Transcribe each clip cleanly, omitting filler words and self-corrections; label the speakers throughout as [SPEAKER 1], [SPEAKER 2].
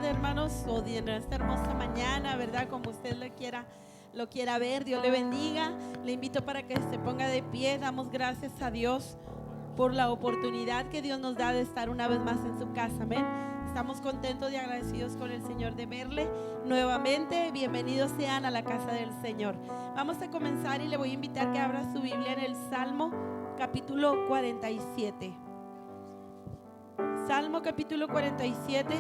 [SPEAKER 1] tarde, hermanos, o en esta hermosa mañana, ¿verdad? Como usted lo quiera ver. Dios le bendiga. Le invito para que se ponga de pie. Damos gracias a Dios por la oportunidad que Dios nos da de estar una vez más en su casa. Amén. Estamos contentos y agradecidos con el Señor de verle nuevamente. Bienvenidos sean a la casa del Señor. Vamos a comenzar y le voy a invitar que abra su Biblia en el Salmo capítulo 47. Salmo capítulo 47.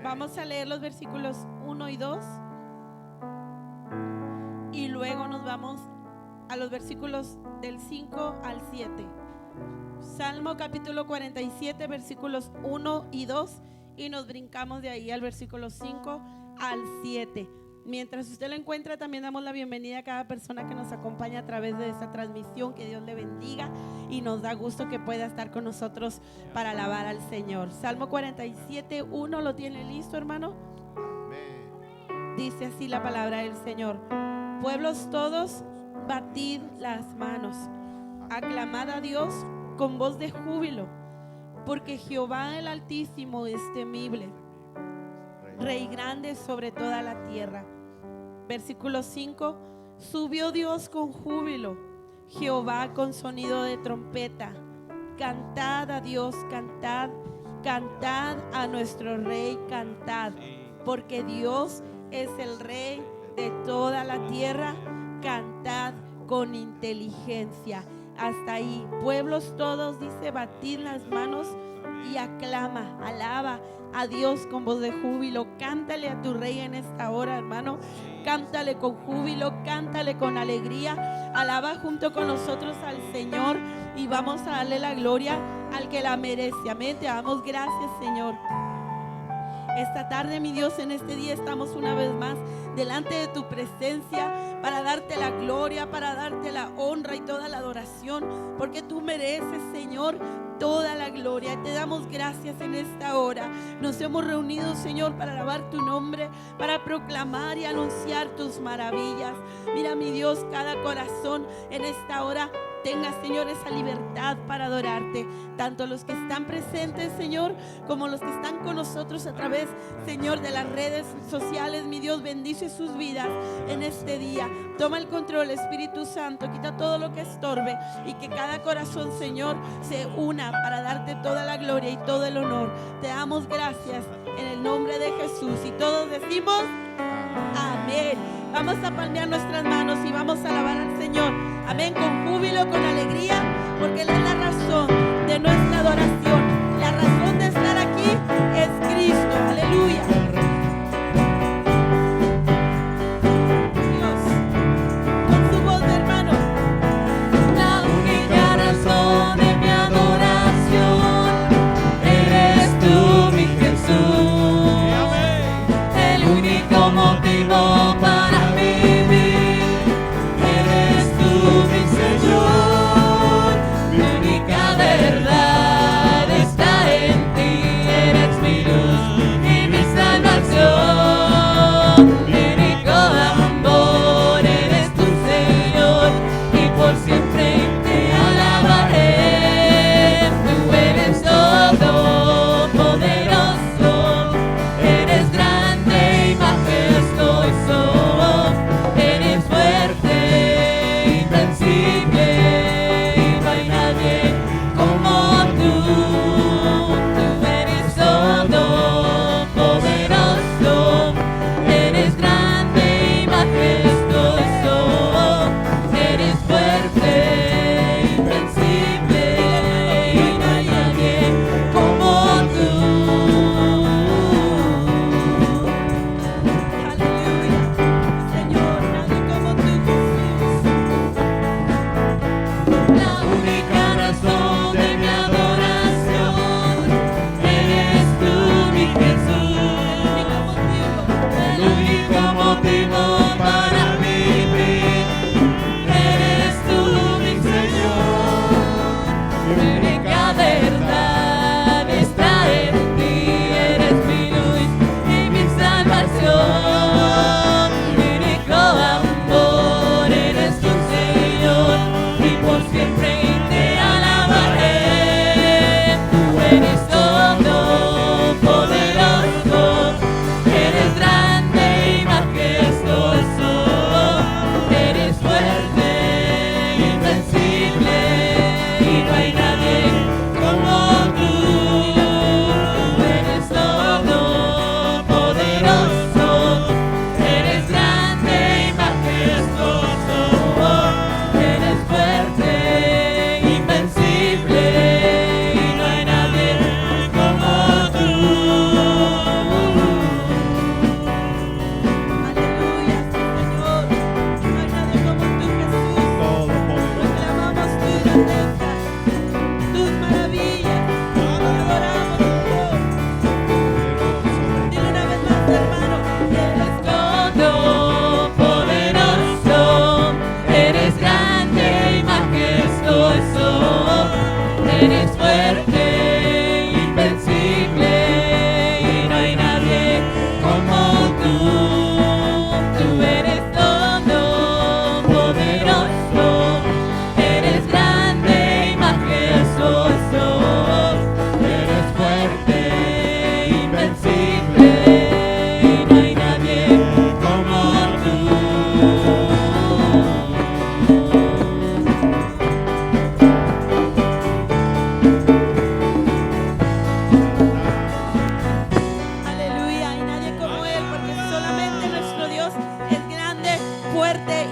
[SPEAKER 1] Vamos a leer los versículos 1 y 2 y luego nos vamos a los versículos del 5 al 7. Salmo capítulo 47, versículos 1 y 2, y nos brincamos de ahí al versículo 5 al 7. Mientras usted lo encuentra, también damos la bienvenida a cada persona que nos acompaña a través de esta transmisión. Que Dios le bendiga y nos da gusto que pueda estar con nosotros para alabar al Señor. Salmo 47, 1, ¿lo tiene listo, hermano? Dice así la palabra del Señor: pueblos todos, batid las manos, aclamad a Dios con voz de júbilo, porque Jehová el Altísimo es temible, Rey grande sobre toda la tierra. Versículo 5: subió Dios con júbilo, Jehová con sonido de trompeta. Cantad a Dios, cantad, cantad a nuestro Rey, cantad, porque Dios es el Rey de toda la tierra. Cantad con inteligencia. Hasta ahí. Pueblos todos, dice, batid las manos y aclama, alaba a Dios con voz de júbilo. Cántale a tu Rey en esta hora, hermano. Cántale con júbilo, cántale con alegría. Alaba junto con nosotros al Señor y vamos a darle la gloria al que la merece. Amén. Te damos gracias, Señor. Esta tarde, mi Dios, en este día estamos una vez más delante de tu presencia para darte la gloria, para darte la honra y toda la adoración, porque tú mereces, Señor, toda la gloria. Te damos gracias en esta hora. Nos hemos reunido, Señor, para alabar tu nombre, para proclamar y anunciar tus maravillas. Mira, mi Dios, cada corazón en esta hora tenga, Señor, esa libertad para adorarte. Tanto los que están presentes, Señor, como los que están con nosotros a través, Señor, de las redes sociales. Mi Dios, bendice sus vidas en este día. Toma el control, Espíritu Santo. Quita todo lo que estorbe y que cada corazón, Señor, se una para darte toda la gloria y todo el honor. Te damos gracias en el nombre de Jesús. Y todos decimos amén. Vamos a palmear nuestras manos y vamos a alabar al Señor. Amén, con júbilo, con alegría, porque Él es la razón de nuestra adoración. La razón de estar aquí es Cristo. Aleluya. Dios, con su voz, hermano.
[SPEAKER 2] La única razón de mi adoración eres tú, mi Jesús. El único motivo para vivir eres tú, mi Señor. Mi única verdad está en ti. Eres mi luz y mi salvación.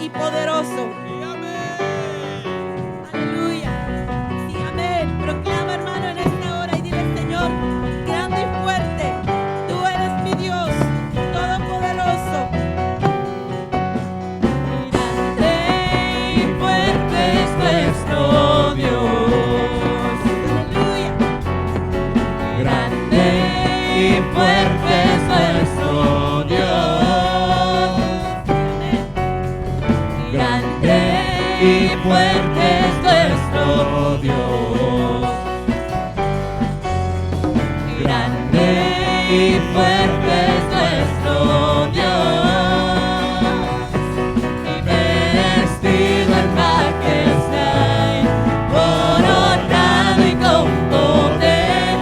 [SPEAKER 1] y poderoso. Aleluya. Sí, amén. Proclama, hermano, en esta hora y dile: Señor, grande y fuerte, tú eres mi Dios, todopoderoso.
[SPEAKER 2] Grande y fuerte es nuestro Dios.
[SPEAKER 1] Aleluya.
[SPEAKER 2] Grande y fuerte es nuestro Dios. Grande y fuerte es nuestro Dios. Grande y fuerte es nuestro Dios. Vestido en majestad, coronado y con poder,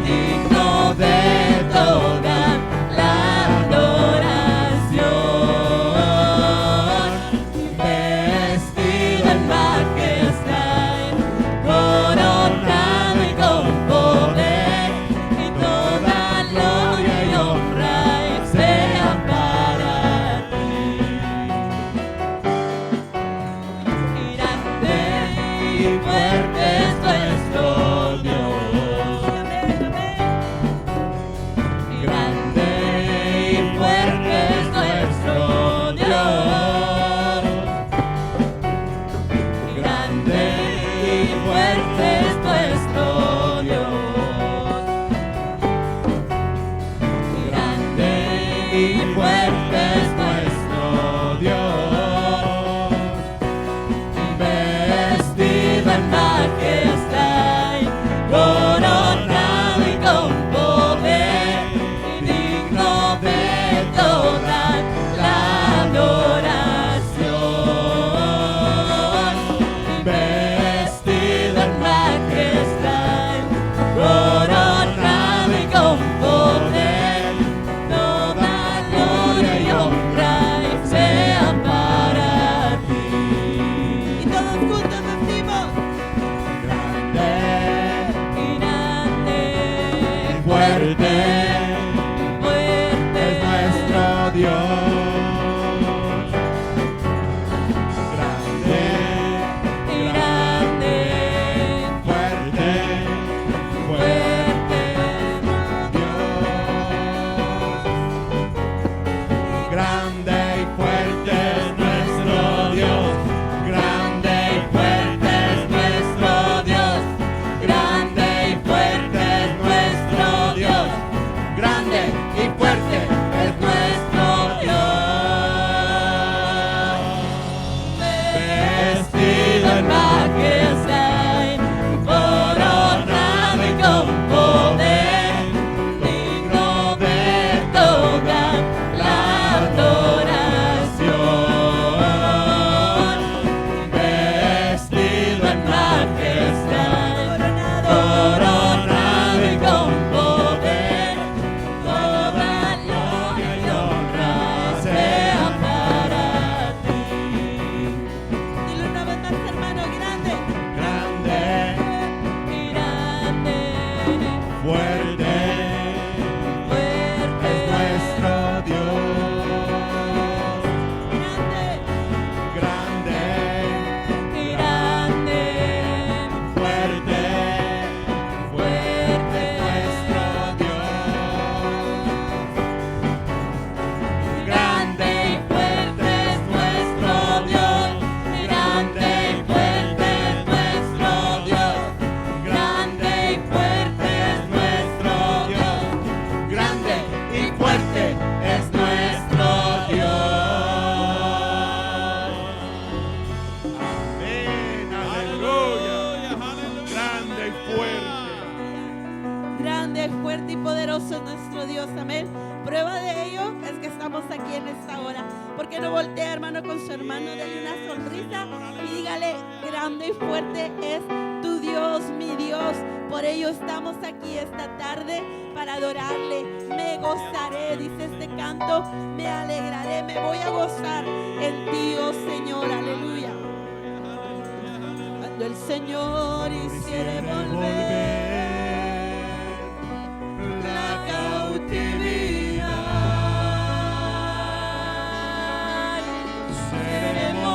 [SPEAKER 2] digno de toda la adoración. Vestido en majestad, coronado y con poder, y toda gloria y honra sean para ti. Grande y fuerte es nuestro Dios.
[SPEAKER 1] Amén, amén.
[SPEAKER 2] Grande y fuerte es nuestro Dios. Grande y fuerte es nuestro Dios. Grande y fuerte es nuestro Dios. Vestido en majestad, coronado y con poder, y digno de toda la adoración. Vestido en majestad, coronado y con poder, toda gloria y honra sean para ti.
[SPEAKER 1] Y todos juntos decimos:
[SPEAKER 2] Grande y grande, fuerte, fuerte es nuestro Dios. Grande y grande, fuerte, fuerte es Dios. Grande y fuerte es nuestro Dios. Grande y fuerte es nuestro Dios. Grande y fuerte es nuestro Dios. Grande y fuerte es nuestro Dios. Vestido en majestad, coronado y con poder, digno de toda la adoración. Vestido en majestad, coronado y con poder, toda gloria y honra sea para ti.
[SPEAKER 1] dile una vez más, hermano: grande.
[SPEAKER 2] Grande y grande, fuerte, fuerte es nuestro Dios.
[SPEAKER 1] Grande.
[SPEAKER 2] Grande y grande, fuerte, fuerte es nuestro Dios. Grande y fuerte es nuestro Dios. Grande y fuerte es nuestro Dios. Grande y fuerte es nuestro Dios. Grande y fuerte es nuestro Dios. Amén, aleluya. Grande y fuerte.
[SPEAKER 1] Grande, fuerte y poderoso es nuestro Dios, amén. Prueba de ello es que estamos aquí en esta hora. ¿Por qué no voltea, hermano, con su hermano? Dele una sonrisa y dígale: grande y fuerte es tu Dios, mi Dios. Por ello estamos aquí esta tarde para adorarle. Me gozaré, dice este canto, me alegraré, me voy a gozar en ti, oh Señor, aleluya. Cuando el Señor hiciere volver la cautividad, seremos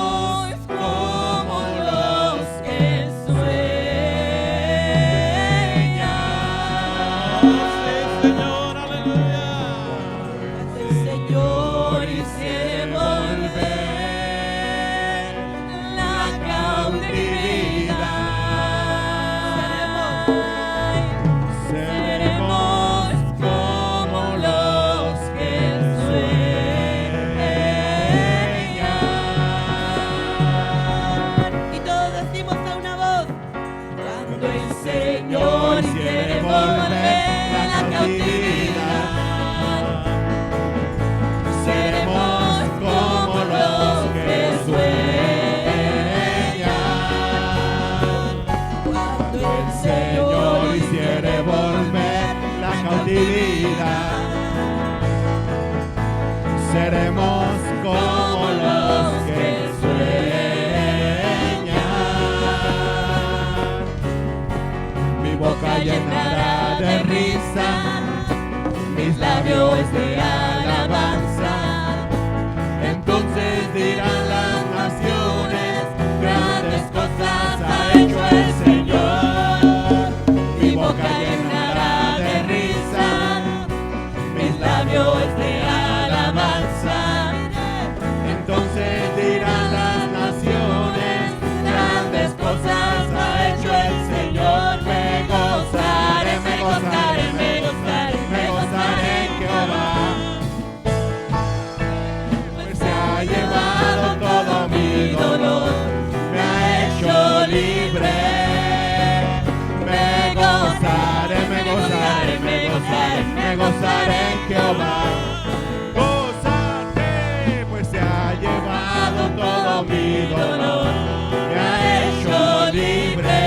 [SPEAKER 2] Jehová. Gózate, pues se ha llevado todo mi dolor, me ha hecho libre.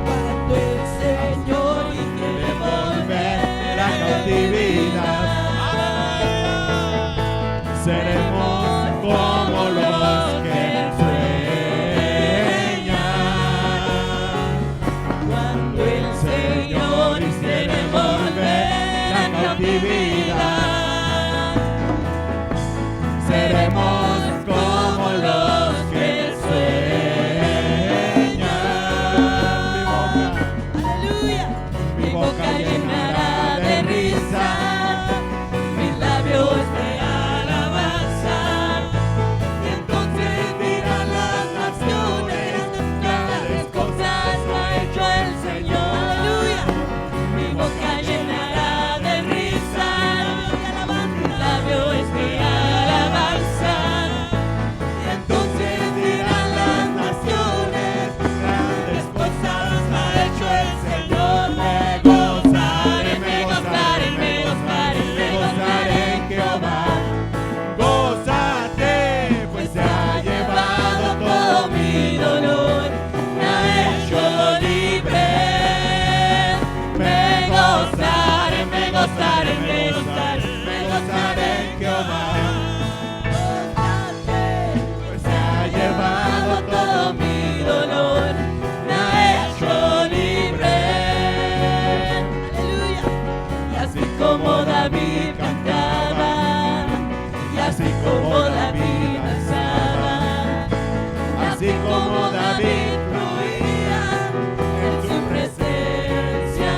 [SPEAKER 1] Cuando el Señor quiere volver
[SPEAKER 2] La cautividad, seremos como los que sueñan.
[SPEAKER 1] Cuando el Señor quiere volver
[SPEAKER 2] La cautividad, seremos como los que sueñan.
[SPEAKER 1] aleluya,
[SPEAKER 2] Mi boca llenará de risa,
[SPEAKER 1] mis labios de alabanza,
[SPEAKER 2] y entonces dirán las naciones, grandes cosas ha hecho el Señor.
[SPEAKER 1] aleluya,
[SPEAKER 2] Mi boca llenará de risa,
[SPEAKER 1] mis labios de alabanza,
[SPEAKER 2] y entonces dirán las naciones, grandes cosas ha hecho el Señor. Me gozaré, me gozaré, me gozaré, me gozaré en Jehová. Gózate, pues se ha llevado todo mi dolor, me ha hecho libre. Me gozaré, me gozaré, me gozaré, me gozaré en Jehová. Pues se ha llevado todo mi dolor, me ha hecho libre.
[SPEAKER 1] aleluya,
[SPEAKER 2] Y así como David cantaba, y así como David danzaba, así como David fluía en su presencia,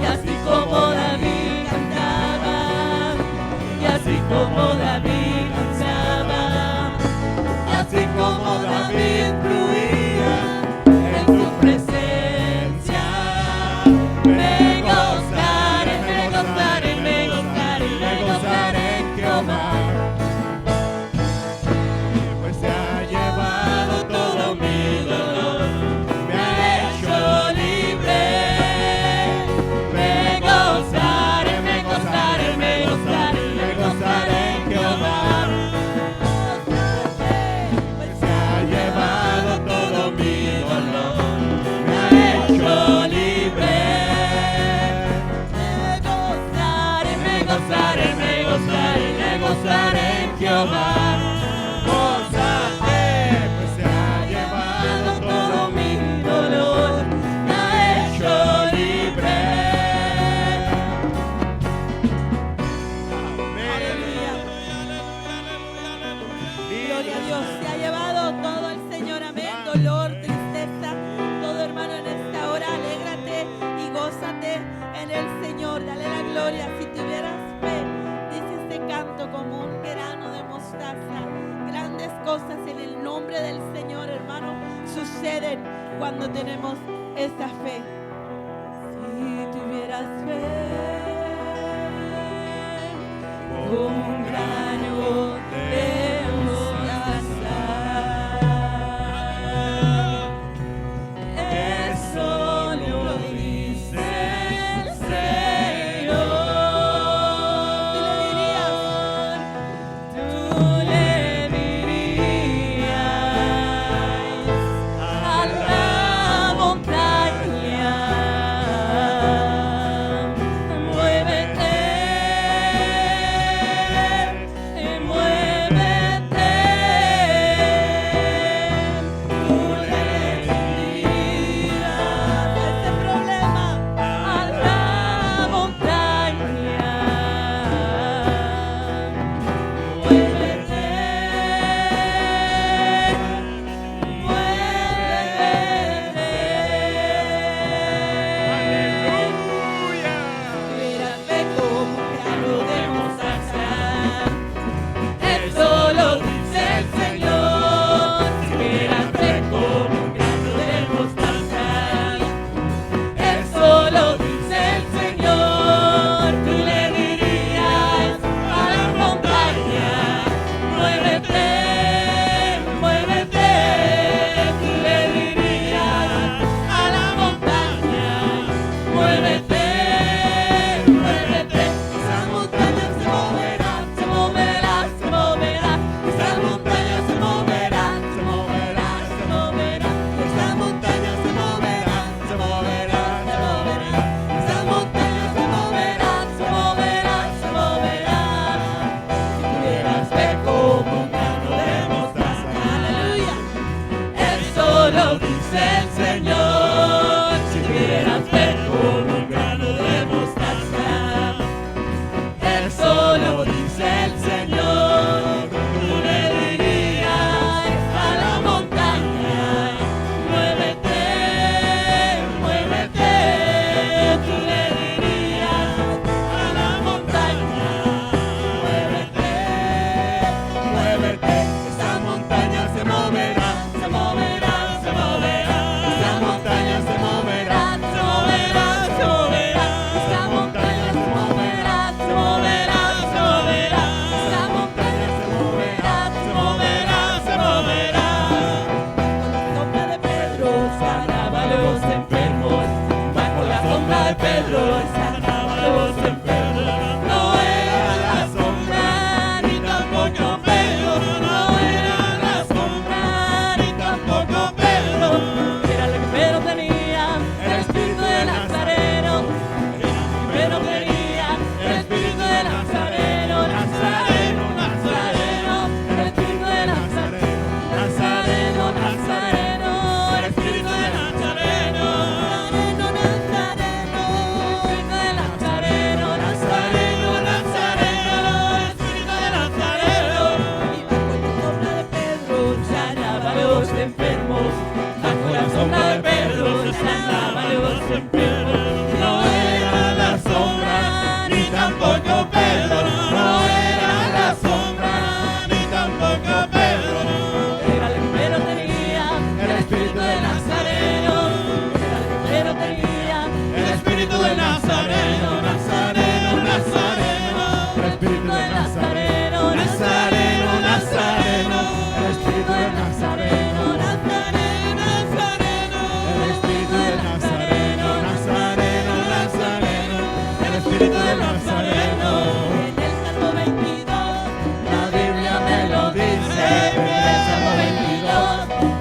[SPEAKER 2] y así como David cantaba, y así como David danzaba, y así como David fluía en su presencia. Me gozaré, me gozaré, me gozaré, me gozaré en Jehová. Pues se ha llevado todo mi dolor, me ha hecho libre. Me gozaré, me gozaré, me gozaré, me gozaré en Jehová. Pues se ha llevado todo mi dolor, me ha hecho libre. Me gozaré, me gozaré, me gozaré, me gozaré en Jehová. Gózate, pues se ha llevado todo mi dolor, me ha hecho libre.
[SPEAKER 1] gloria a Dios, se ha llevado todo el Señor, amén, dolor, tristeza, todo hermano en esta hora, alégrate y gózate en el Señor, dale la gloria, si tuvieras fe, dice este canto, como un grano de mostaza, grandes cosas en el nombre del Señor, hermano, suceden cuando tenemos esa fe. Si tuvieras fe, como un grano de mostaza, eso lo dice el Señor. Tú le dirías a la montaña, muévete,
[SPEAKER 2] Espíritu de Nazareno, Nazareno, Nazareno, el Espíritu de Nazareno, Nazareno, Nazareno, el Espíritu de Nazareno, Nazareno, Nazareno, el Espíritu de Nazareno.
[SPEAKER 1] En el Salmo 22,
[SPEAKER 2] La Biblia me lo dice, en el Salmo 22,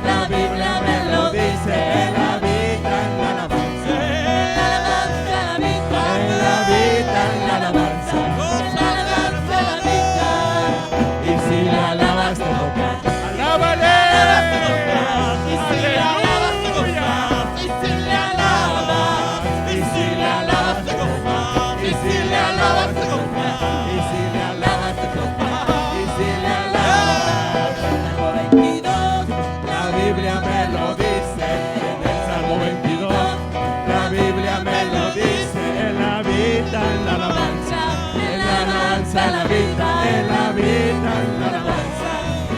[SPEAKER 2] la Biblia me lo dice, Él habita en la alabanza, Él habita en la alabanza, y si le alabas te toca, alábale, y si le alabas te toca, y si le alabas, y si le alabas te toca, y si le alabas te toca, y si le alabas te toca, y si le alabas.
[SPEAKER 1] Salmo 22,
[SPEAKER 2] La Biblia me lo dice, en el Salmo 22, la Biblia me lo dice, Él habita en la alabanza, en la alabanza la vida, Él habita en la alabanza,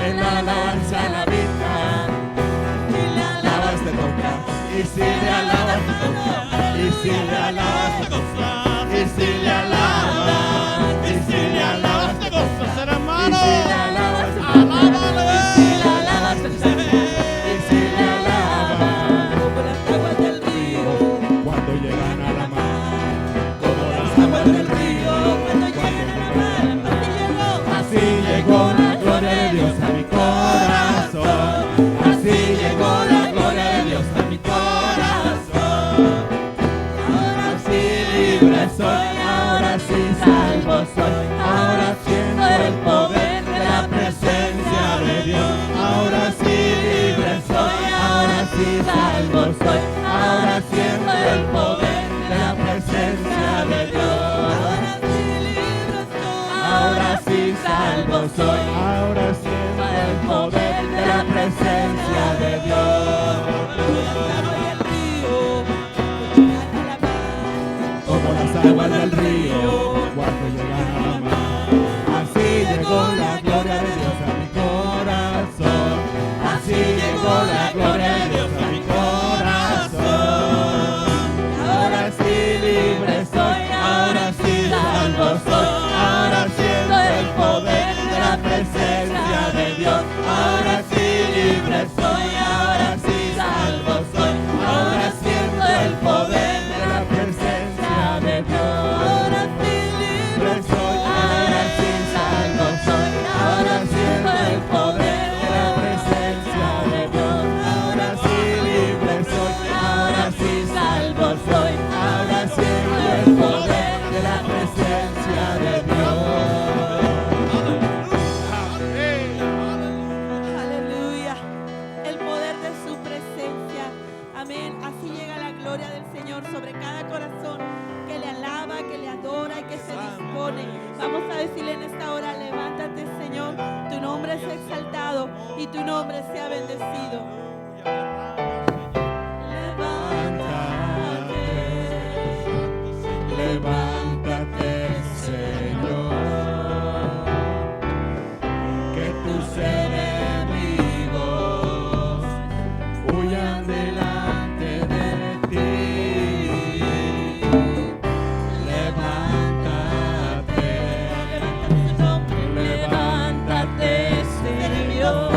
[SPEAKER 2] en la alabanza la vida. Si le alabas te toca, y si le alabas te toca, y si le alabas te toca, y si le alabas, y si le alabas te toca, hermano, y si le alabas te toca, y si le alabas te toca, y si le alabas,
[SPEAKER 1] como las aguas del río,
[SPEAKER 2] cuando llegan a la mar, como las
[SPEAKER 1] aguas del río, cuando llegan a la mar,
[SPEAKER 2] así llegó la gloria de Dios a mi corazón, así llegó la gloria de Dios a mi corazón. Ahora sí libre soy, ahora sí salvo soy, ahora siento el poder de la presencia de Dios. Ahora sí libre soy, ahora sí salvo soy, ahora siento el poder de la presencia de Dios. Ahora sí salvo soy, ahora siento el poder de la presencia de Dios. Como las aguas del río, cuando llegan a la mar. Así llegó la gloria de Dios a mi corazón. Así llegó la gloria de Dios a mi corazón. Ahora sí libre soy, ahora sí salvo soy, ahora siento el poder de la presencia de Dios. Ahora sí libre soy, ahora sí salvo soy, ahora siento el poder de la presencia de Dios. Ahora sí libre soy, ahora sí salvo soy, ahora siento el poder de la presencia de Dios. Ahora sí libre soy, ahora sí salvo soy, ahora siento el poder de la presencia de Dios.
[SPEAKER 1] Aleluya. El poder de su presencia. Amén. Así llega la gloria del Señor sobre cada corazón que le alaba, que le adora y que se dispone. Vamos a decirle en esta hora: levántate, Señor. Tu nombre es exaltado y tu nombre sea bendecido.
[SPEAKER 2] Levántate, Señor, que tus enemigos huyan delante de ti. Levántate, levántate, Señor,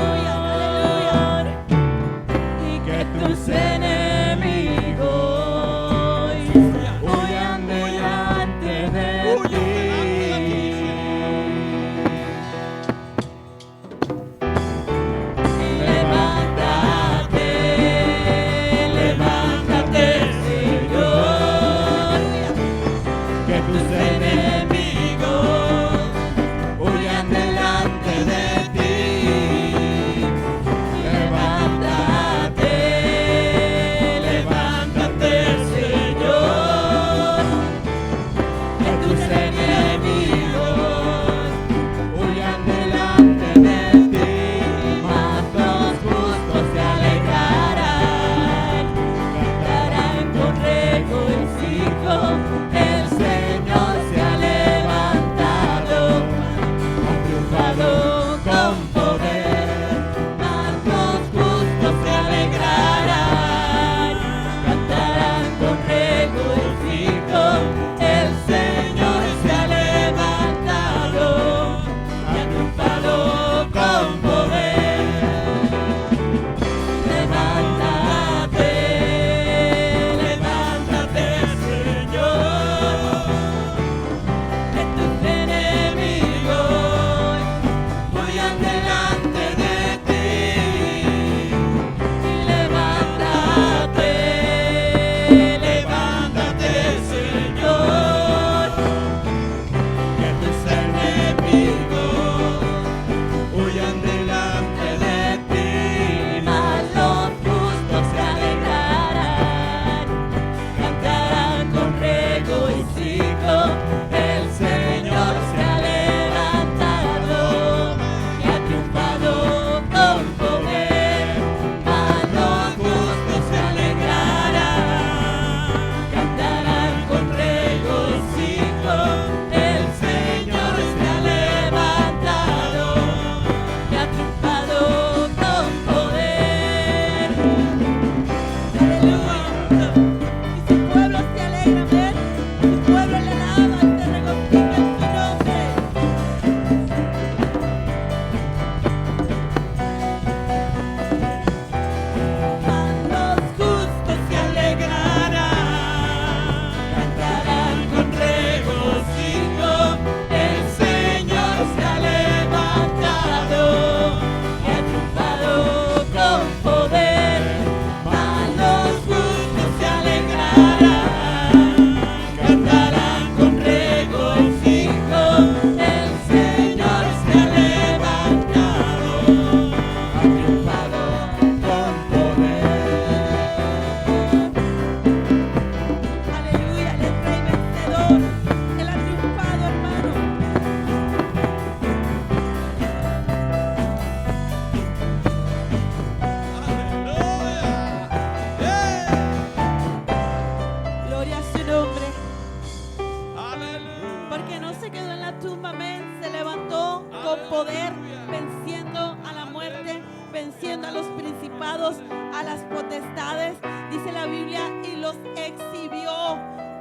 [SPEAKER 1] poder, venciendo a la muerte, venciendo a los principados, a las potestades, dice la Biblia, y los exhibió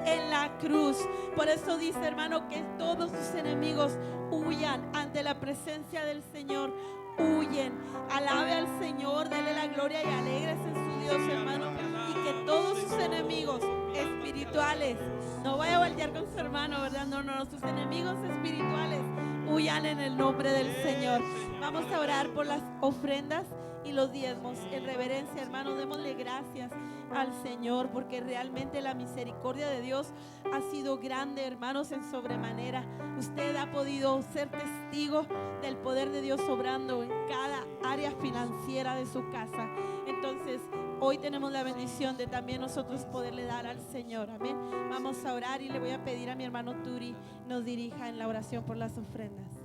[SPEAKER 1] en la cruz. Por eso dice, hermano, que todos sus enemigos huyan ante la presencia del Señor. Huyen, alabe al Señor, dele la gloria y alégrese en su Dios, hermano. Y que todos sus enemigos espirituales, no vaya a voltear con su hermano, ¿verdad? No, sus enemigos espirituales huyan en el nombre del Señor. Vamos a orar por las ofrendas y los diezmos. En reverencia, hermanos, démosle gracias al Señor, porque realmente la misericordia de Dios ha sido grande, hermanos, en sobremanera. Usted ha podido ser testigo del poder de Dios obrando en cada área financiera de su casa. Entonces, hoy tenemos la bendición de también nosotros poderle dar al Señor. Amén. Vamos a orar y le voy a pedir a mi hermano Turi nos dirija en la oración por las ofrendas.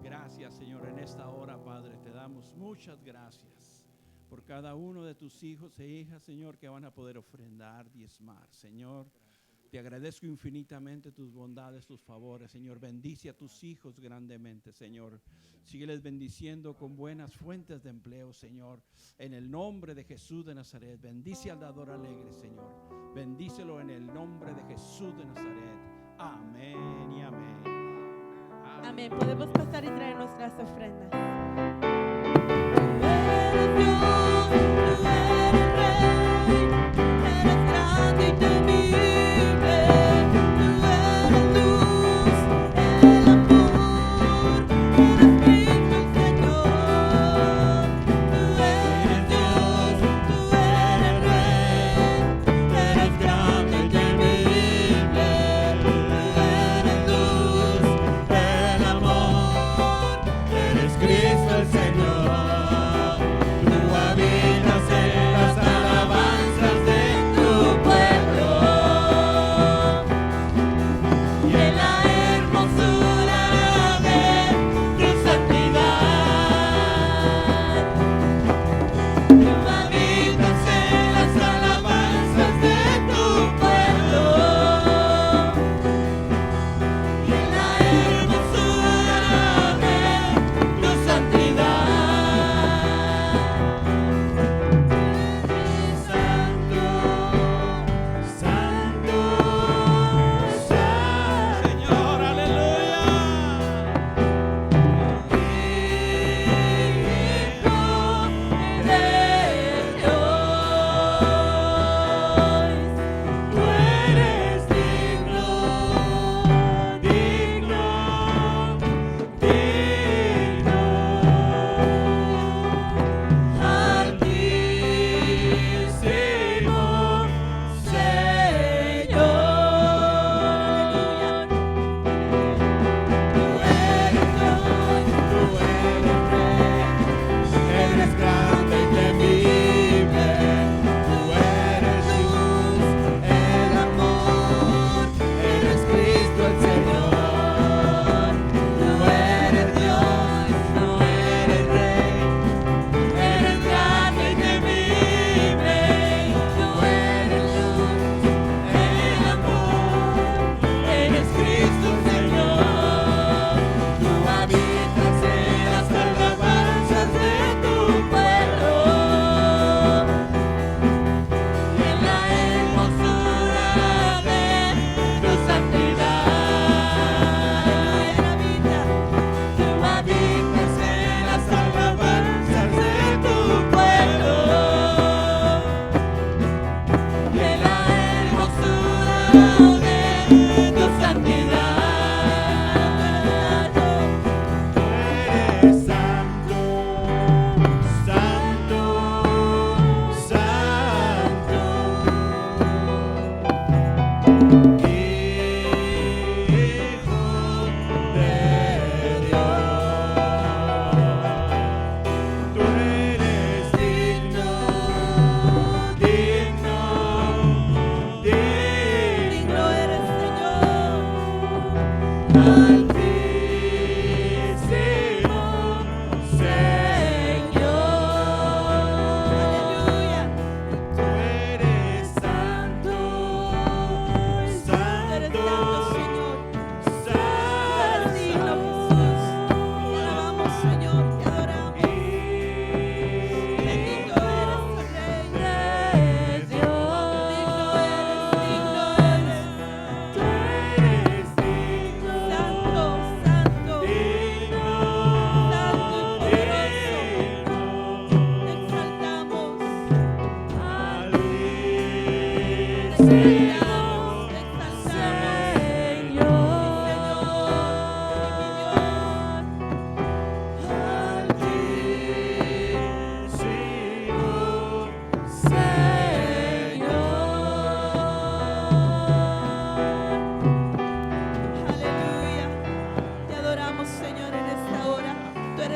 [SPEAKER 3] Gracias, Señor, en esta hora, Padre, te damos muchas gracias por cada uno de tus hijos e hijas, Señor, que van a poder ofrendar, diezmar. Señor, te agradezco infinitamente tus bondades, tus favores, Señor. Bendice a tus hijos grandemente, Señor. Sígueles bendiciendo con buenas fuentes de empleo, Señor. En el nombre de Jesús de Nazaret, bendice al dador alegre, Señor. Bendícelo en el nombre de Jesús de Nazaret. Amén y amén.
[SPEAKER 1] Amén. Podemos pasar y traer nuestras ofrendas.
[SPEAKER 2] Cristo el Señor.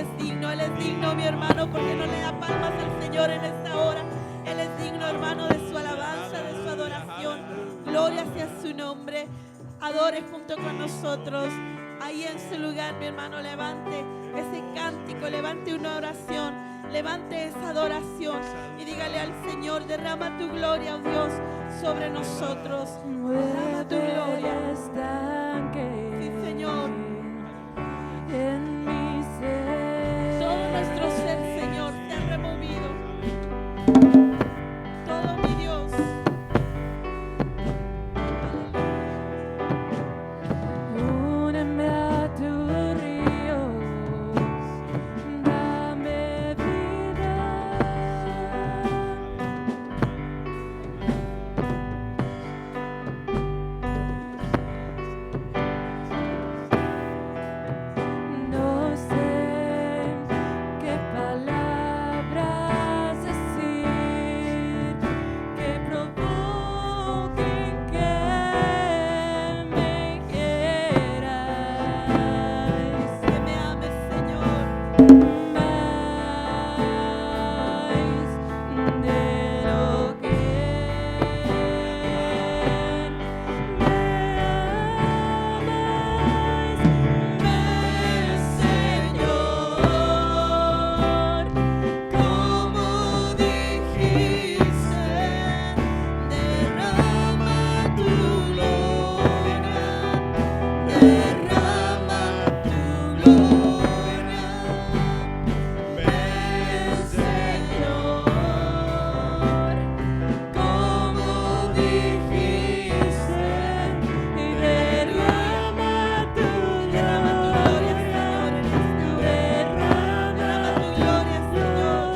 [SPEAKER 1] Él es digno, mi hermano, porque no le da palmas al Señor en esta hora. Él es digno, hermano, de su alabanza, de su adoración. Gloria sea su nombre. Adore junto con nosotros. Ahí en su lugar, mi hermano, levante ese cántico, levante una oración, levante esa adoración y dígale al Señor: derrama tu gloria, oh Dios, sobre nosotros. Derrama tu gloria. Sí, Señor.
[SPEAKER 4] En mi ser.
[SPEAKER 1] Todo nuestro ser, Señor, se ha removido. Todo, mi Dios.
[SPEAKER 4] Úneme a tus ríos, dame vida. No sé qué palabras decir que provoquen que me quieras.
[SPEAKER 1] Que me ames, Señor.
[SPEAKER 4] Más de lo que me amas, Señor, como dijiste, derrama tu gloria, derrama tu gloria. Ven, Señor, como dijiste, y derrama tu gloria, derrama tu gloria, Señor.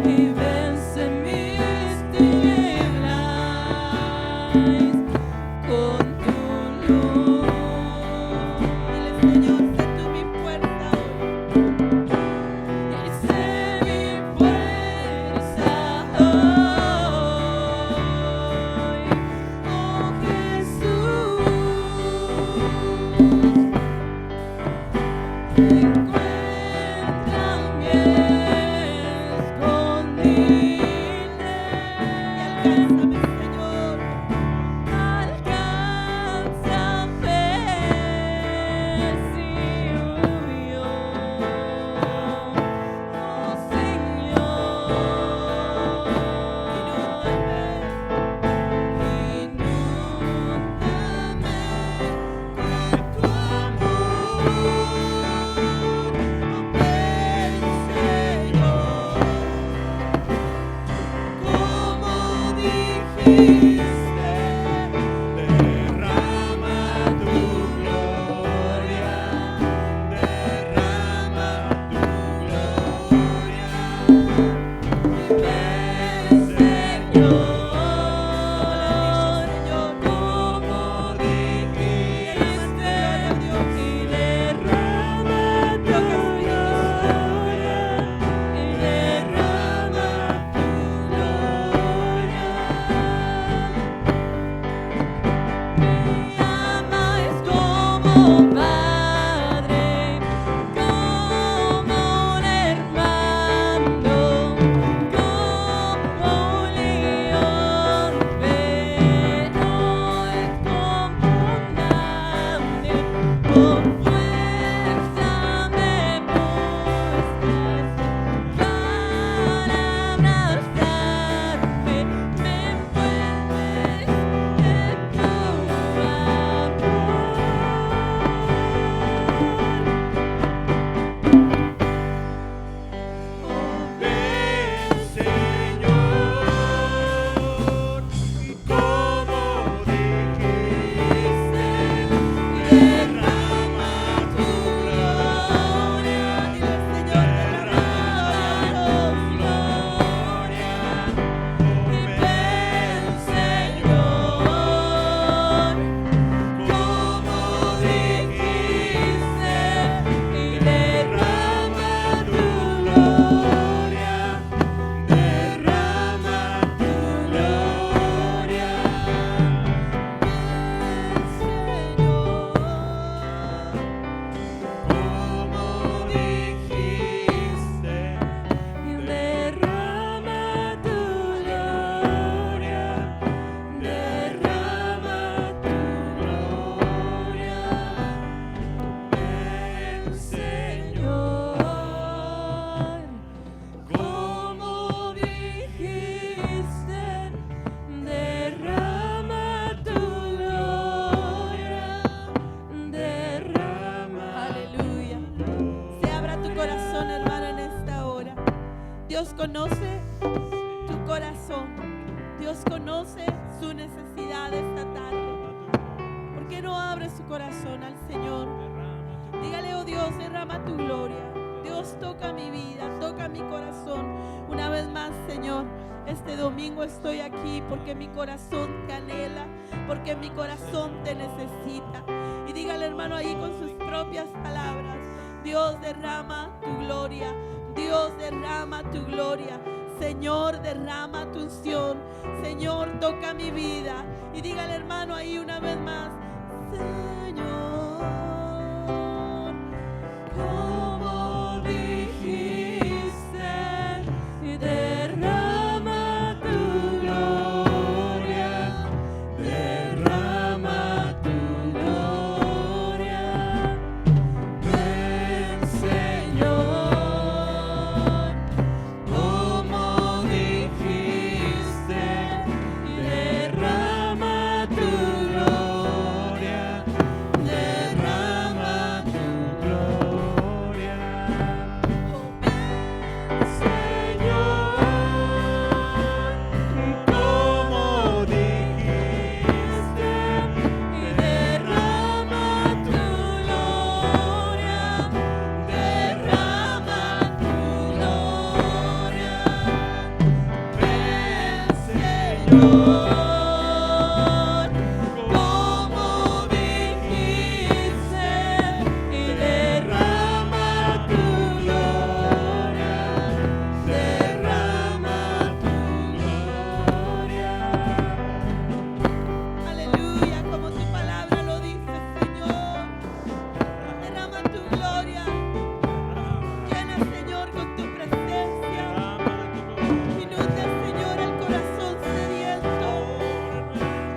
[SPEAKER 4] Y vence mis tinieblas con tu luz.
[SPEAKER 1] Dile, Señor, sé tú mi fuerza hoy.
[SPEAKER 4] Y sé mi fuerza hoy, oh Jesús. Encuéntrame escondite
[SPEAKER 1] Y alcánzame, Señor.
[SPEAKER 4] alcánzame si huyo, oh Señor. Inúndame con tu amor, ven, Señor, como dijiste,
[SPEAKER 2] Derrama tu gloria, derrama tu gloria.
[SPEAKER 4] ven, Señor, como dijiste, y derrama tu gloria, y derrama tu gloria. Me amas como padre, como un hermano, como un león feroz, como un ángel, con fuerza me buscas para abrazarme, me envuelves en tu
[SPEAKER 1] derrama tu gloria. Dios, toca mi vida, toca mi corazón. Una vez más, Señor, este domingo estoy aquí porque mi corazón te anhela, porque mi corazón te necesita. Y dígale, hermano, ahí con sus propias palabras: Dios, derrama tu gloria. Dios, derrama tu gloria. Señor, derrama tu unción. Señor, toca mi vida. Y dígale, hermano, ahí una vez más: Señor, como dijiste, derrama tu gloria, derrama tu gloria. Ven, Señor, como dijiste, derrama tu gloria, derrama tu gloria. Oh, ven, Señor, como dijiste, derrama tu gloria, derrama tu gloria. Ven, Señor, como dijiste, y derrama tu gloria, derrama tu gloria. Aleluya, como tu palabra lo dice, Señor. Derrama tu gloria. Llena, Señor, con tu presencia. Inunda, Señor, el corazón sediento.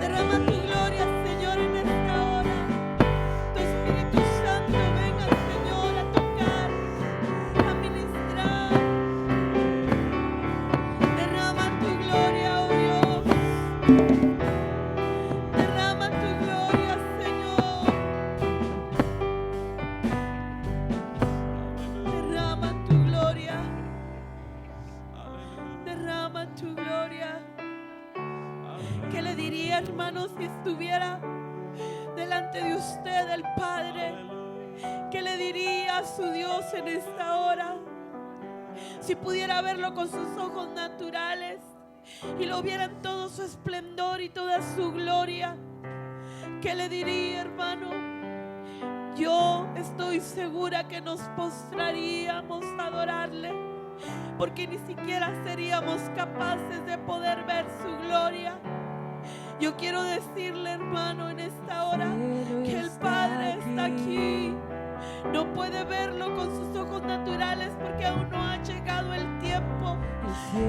[SPEAKER 1] Derrama tu gloria, Señor, en esta hora. Tu Espíritu Santo venga, Señor, a tocar, a ministrar. Derrama tu gloria, oh Dios. Derrama tu gloria, Señor. Derrama tu gloria. Derrama tu gloria. ¿Qué le diría, hermano, si estuviera delante de usted el Padre? ¿Qué le diría a su Dios en esta hora? Si pudiera verlo con sus ojos naturales y lo viera en todo su esplendor y toda su gloria, ¿qué le diría, hermano? Yo estoy segura que nos postraríamos a adorarle, porque ni siquiera seríamos capaces de poder ver su gloria. Yo quiero decirle, hermano, en esta hora que el Padre está aquí. No puede verlo con sus ojos naturales porque aún no ha llegado el tiempo,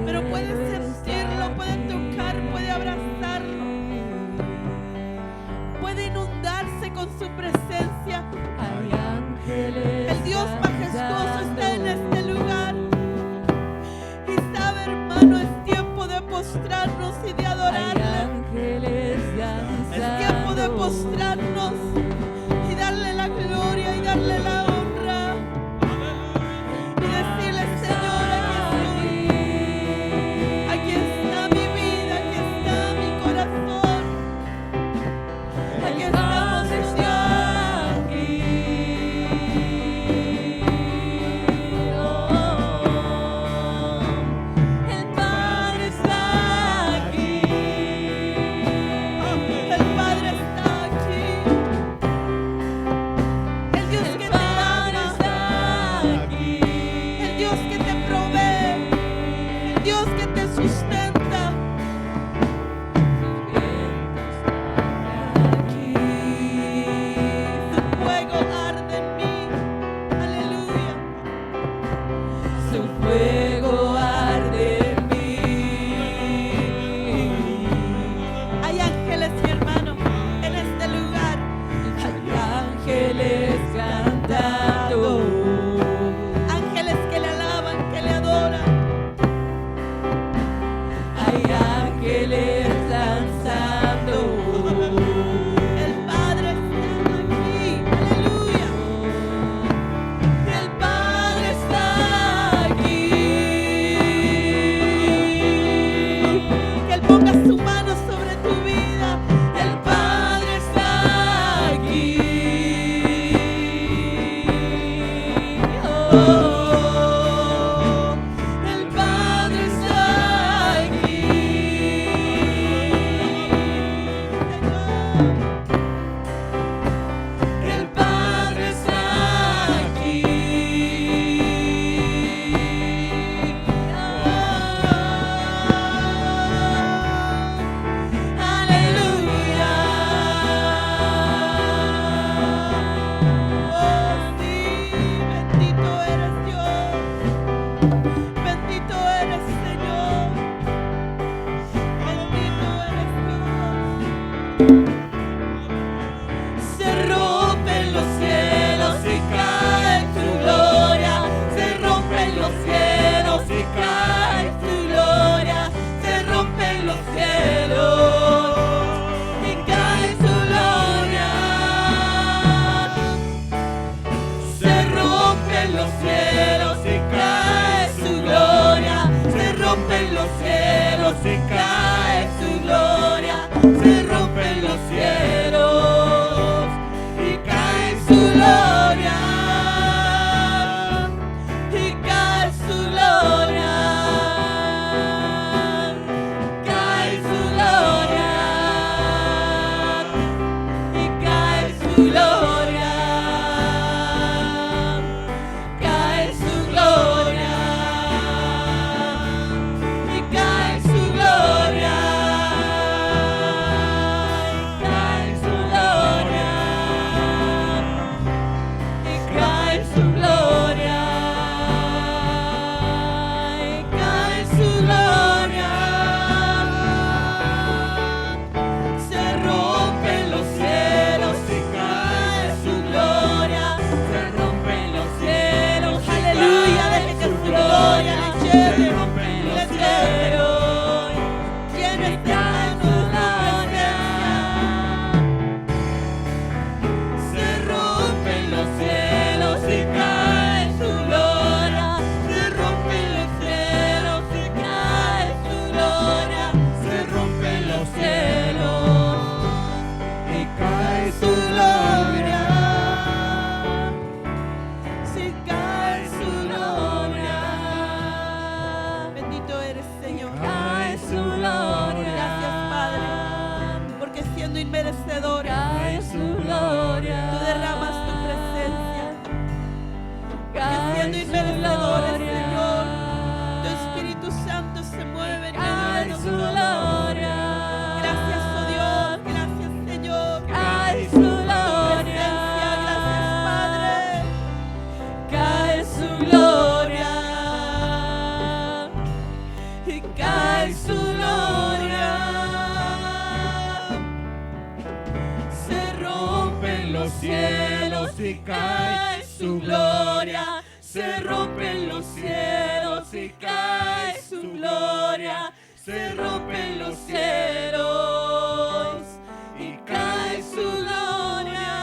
[SPEAKER 1] pero puede sentirlo, puede tocar, puede abrazarlo, puede inundarse con su presencia. El Dios majestuoso está en este lugar. Y sabe, hermano, es tiempo de postrarnos y de adorarle. Es tiempo de postrarnos y darle la gloria y darle la honra. Y decirle, Señor, aquí está mi vida, aquí está mi corazón, aquí estamos, oh Dios. El Padre está aquí. El Dios que te
[SPEAKER 2] El Padre está aquí.
[SPEAKER 4] Aleluya.
[SPEAKER 1] Oh, sí, bendito eres Dios. Bendito eres Señor. Bendito eres Dios.
[SPEAKER 2] Se rompen los cielos y cae tu gloria. Se rompen los cielos y cae tu gloria. Se rompen los cielos y cae tu gloria. Se rompen los cielos y cae su gloria. Se rompen los cielos y cae su gloria. Se rompen los cielos y cae su gloria. Y cae su gloria. Cae su gloria. Y cae su gloria. Cae su gloria. Y cae su gloria. Y cae su gloria. Y cae su gloria. Y cae su gloria. Se rompen los cielos y cae su gloria. Se rompen los cielos.
[SPEAKER 1] Aleluya, deje que su gloria le
[SPEAKER 2] Se
[SPEAKER 1] lleve.
[SPEAKER 2] rompen los
[SPEAKER 1] Le lleve.
[SPEAKER 2] cielos.
[SPEAKER 1] Llena
[SPEAKER 2] Y
[SPEAKER 1] este
[SPEAKER 2] cae
[SPEAKER 1] hermano
[SPEAKER 2] su
[SPEAKER 1] de su
[SPEAKER 2] gloria. Se rompen los cielos y cae su gloria. Se rompen los cielos y cae su gloria. Se rompen los cielos y cae su gloria.
[SPEAKER 1] Si cae
[SPEAKER 2] Su gloria.
[SPEAKER 1] Bendito eres, Señor.
[SPEAKER 2] Cae su gloria.
[SPEAKER 1] Gracias, Padre, porque siendo inmerecedor,
[SPEAKER 2] Cae su gloria.
[SPEAKER 1] tú derramas tu presencia. Porque
[SPEAKER 2] Cae
[SPEAKER 1] siendo
[SPEAKER 2] su
[SPEAKER 1] inmerecedores,
[SPEAKER 2] gloria.
[SPEAKER 1] Señor, tu Espíritu Santo se mueve en medio de
[SPEAKER 2] Cae su
[SPEAKER 1] nosotros.
[SPEAKER 2] gloria.
[SPEAKER 1] Gracias, oh Dios. Gracias, Señor.
[SPEAKER 2] Cae
[SPEAKER 1] Por
[SPEAKER 2] su
[SPEAKER 1] tu
[SPEAKER 2] gloria.
[SPEAKER 1] presencia. Gracias, Padre.
[SPEAKER 2] Cae su gloria. Y cae su gloria. Se rompen los cielos y cae su gloria. Se rompen los cielos y cae su gloria. Se rompen los cielos y cae su gloria.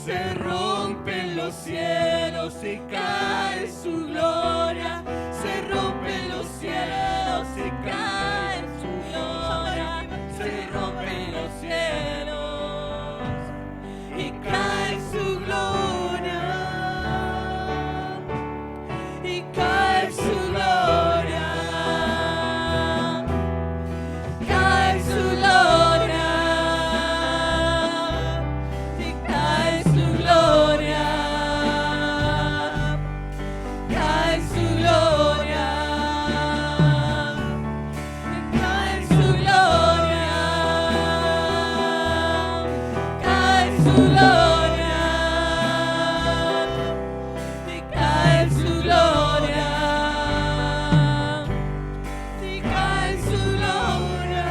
[SPEAKER 2] Se rompen los cielos y cae su gloria. Se rompen los cielos y cae su gloria. Se rompen los cielos y cae su gloria. Y cae su gloria. Cae su gloria. Y cae su gloria. Cae su gloria. Y cae su gloria. Cae su gloria. Y cae su gloria. Y cae su gloria.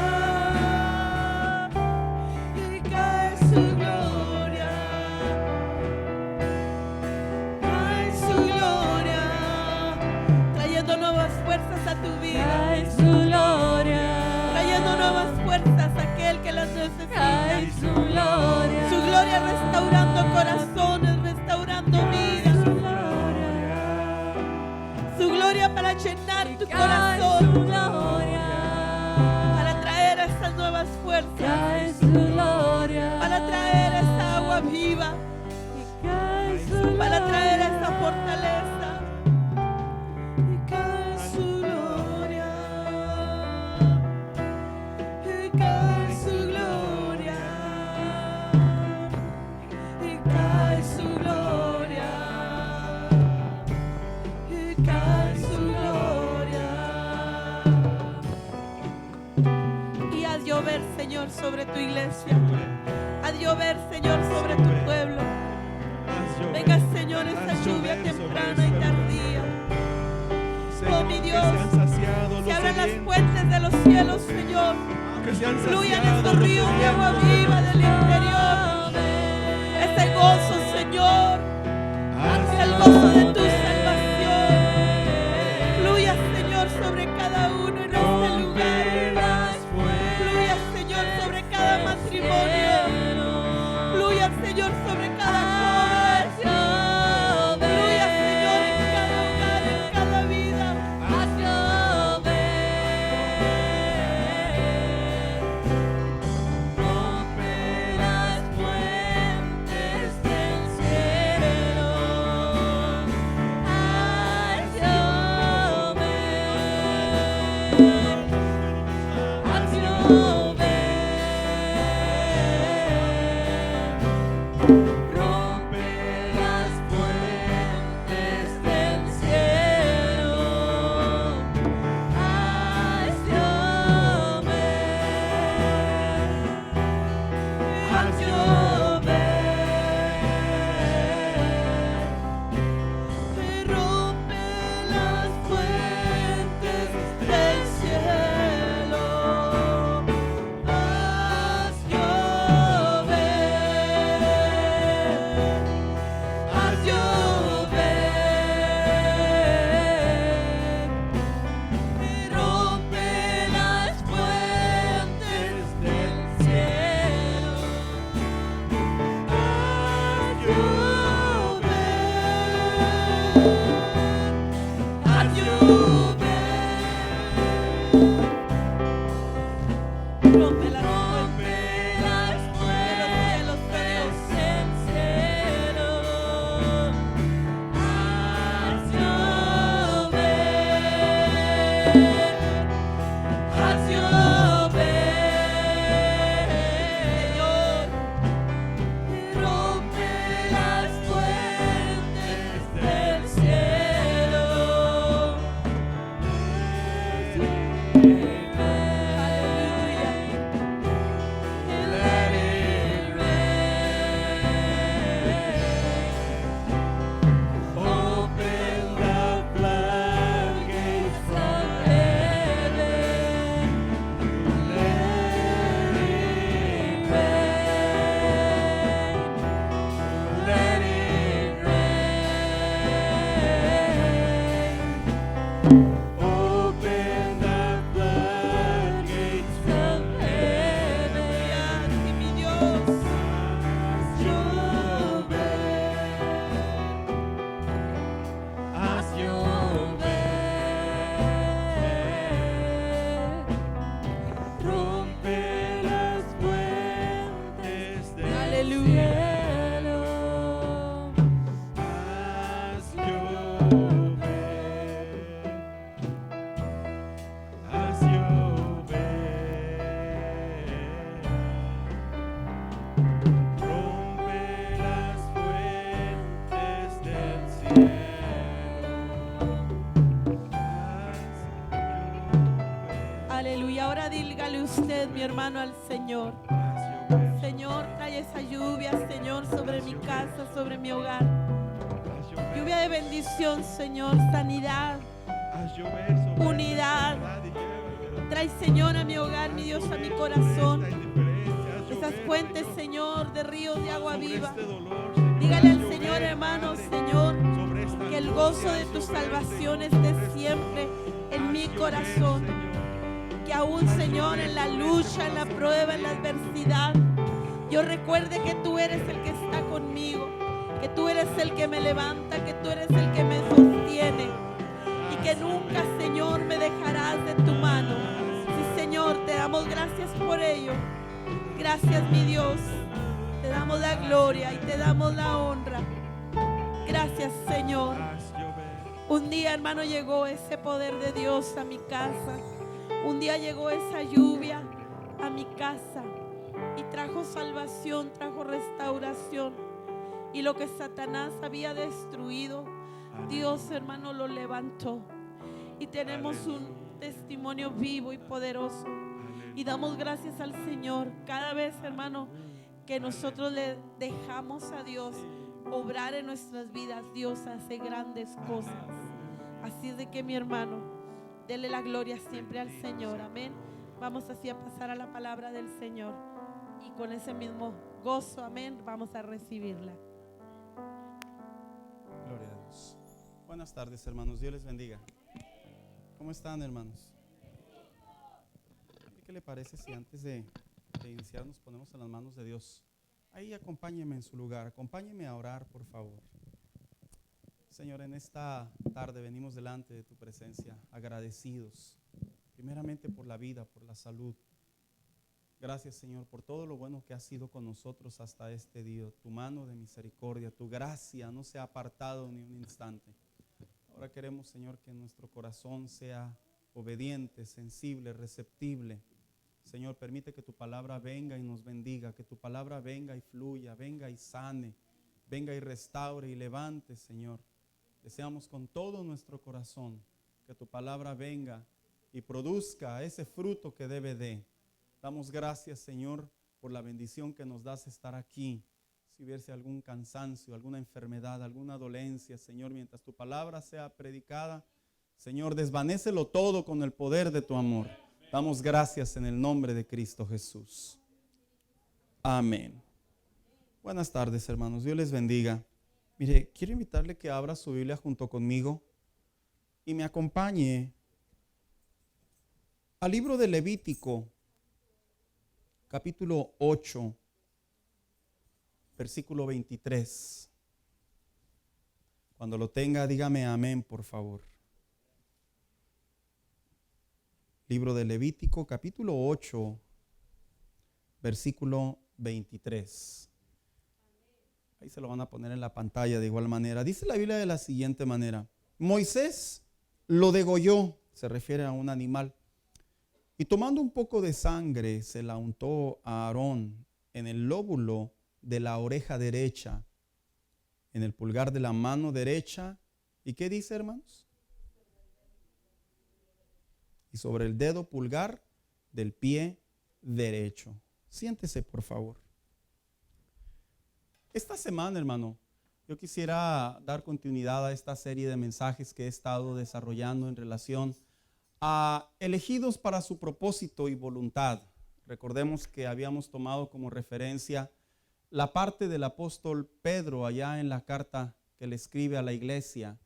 [SPEAKER 2] Y cae su gloria.
[SPEAKER 1] Cae su gloria, trayendo nuevas fuerzas a tu vida,
[SPEAKER 2] Cae su gloria.
[SPEAKER 1] trayendo nuevas fuerzas a aquel que las necesita.
[SPEAKER 2] Cae su gloria.
[SPEAKER 1] Su gloria restaurando corazones, restaurando vidas. Su gloria para llenar tu
[SPEAKER 2] Cae su
[SPEAKER 1] corazón,
[SPEAKER 2] gloria.
[SPEAKER 1] para traer esas nuevas fuerzas,
[SPEAKER 2] Cae su gloria.
[SPEAKER 1] para traer esa agua viva,
[SPEAKER 2] Cae su
[SPEAKER 1] para traer
[SPEAKER 2] gloria.
[SPEAKER 1] esa fortaleza. Y cae su gloria. y cae su gloria, y cae su gloria, y cae su gloria. Y haz llover, Señor, sobre tu iglesia. Haz llover, Señor, sobre tu pueblo. Venga, Señor, esa lluvia temprana y tardía. Oh, mi Dios, se abran las fuentes de los cielos, Señor. Fluyan estos ríos de agua viva del interior. Ese gozo, Señor, el gozo de tu salvación. Fluya, Señor, sobre cada uno en este lugar. Fluya, Señor, sobre cada matrimonio. Fluya, Señor, sobre cada joven. Fluya, Señor, en cada hogar, en cada vida.
[SPEAKER 4] Rompe las fuentes del cielo. Haz llover. Haz llover. Rompe las fuentes del cielo. Haz llover. Haz llover. Rompe las fuentes del cielo. Haz llover. Haz llover. Rompe las fuentes del cielo. Haz llover. Haz llover.
[SPEAKER 1] Rompe las
[SPEAKER 4] Rompe las
[SPEAKER 1] fuentes de los cielos,
[SPEAKER 4] fuentes del cielo. Haz llover. Haz llover. Señor, rompe las fuentes del cielo. Let it rain. Open the floodgates of heaven. Let it rain. Let it rain. Open the floodgates of heaven.
[SPEAKER 1] y mi Dios.
[SPEAKER 4] Haz llover. Rompe las fuentes del
[SPEAKER 1] Aleluya.
[SPEAKER 4] cielo. Haz llover. Haz llover. Rompe las fuentes del cielo.
[SPEAKER 1] Aleluya. Ahora dígale usted, mi hermano, al Señor. Señor, trae esa lluvia, Señor, sobre mi casa, sobre mi hogar. Lluvia de bendición, Señor, sanidad, unidad. Trae, Señor, a mi hogar, mi Dios, a mi corazón. Esas fuentes, Señor, de ríos de agua viva. Dígale al Señor, hermano, Señor, que el gozo de tu salvación esté siempre en mi corazón. Que aún, Señor, en la lucha, en la prueba, en la adversidad, yo recuerde que tú eres el que está conmigo, que tú eres el que me levanta, que tú eres el que me sostiene y que nunca, Señor, me dejarás de tu mano. Sí, Señor, te damos gracias por ello. Gracias, mi Dios. Te damos la gloria y te damos la honra. Gracias, Señor. Un día, hermano, llegó ese poder de Dios a mi casa. Un día llegó esa lluvia a mi casa y trajo salvación, trajo restauración. Y lo que Satanás había destruido, Dios, hermano, lo levantó. Y tenemos un testimonio vivo y poderoso. Y damos gracias al Señor cada vez, hermano, que nosotros le dejamos a Dios obrar en nuestras vidas. Dios hace grandes cosas. Así es de que, mi hermano, dele la gloria siempre al Señor. Amén. Vamos así a pasar a la palabra del Señor. Y con ese mismo gozo, amén, vamos a recibirla.
[SPEAKER 5] Gloria a Dios. Buenas tardes, hermanos. Dios les bendiga. ¿Cómo están, hermanos? ¿Qué le parece si antes de iniciar nos ponemos en las manos de Dios? Ahí acompáñeme en su lugar. Acompáñeme a orar, por favor. Señor, en esta tarde venimos delante de tu presencia agradecidos. Primeramente por la vida, por la salud. Gracias, Señor, por todo lo bueno que has sido con nosotros hasta este día. Tu mano de misericordia, tu gracia no se ha apartado ni un instante. Ahora queremos, Señor, que nuestro corazón sea obediente, sensible, receptible. Señor, permite que tu palabra venga y nos bendiga, que tu palabra venga y fluya, venga y sane, venga y restaure y levante, Señor. Deseamos con todo nuestro corazón que tu palabra venga y produzca ese fruto que debe de. Damos gracias, Señor, por la bendición que nos das estar aquí. Si hubiese algún cansancio, alguna enfermedad, alguna dolencia, Señor, mientras tu palabra sea predicada, Señor, desvanécelo todo con el poder de tu amor. Damos gracias en el nombre de Cristo Jesús. Amén. Buenas tardes, hermanos. Dios les bendiga. Mire, quiero invitarle que abra su Biblia junto conmigo y me acompañe al libro de Levítico, capítulo 8, versículo 23. Cuando lo tenga, dígame amén, por favor. Libro de Levítico, capítulo 8, versículo 23. Ahí se lo van a poner en la pantalla de igual manera. Dice la Biblia de la siguiente manera: Moisés lo degolló, se refiere a un animal, y tomando un poco de sangre se la untó a Aarón en el lóbulo de la oreja derecha, en el pulgar de la mano derecha. ¿Y qué dice, hermanos? Y sobre el dedo pulgar del pie derecho. Siéntese, por favor. Esta semana, hermano, yo quisiera dar continuidad a esta serie de mensajes que he estado desarrollando en relación a elegidos para su propósito y voluntad. Recordemos que habíamos tomado como referencia la parte del apóstol Pedro allá en la carta que le escribe a la iglesia.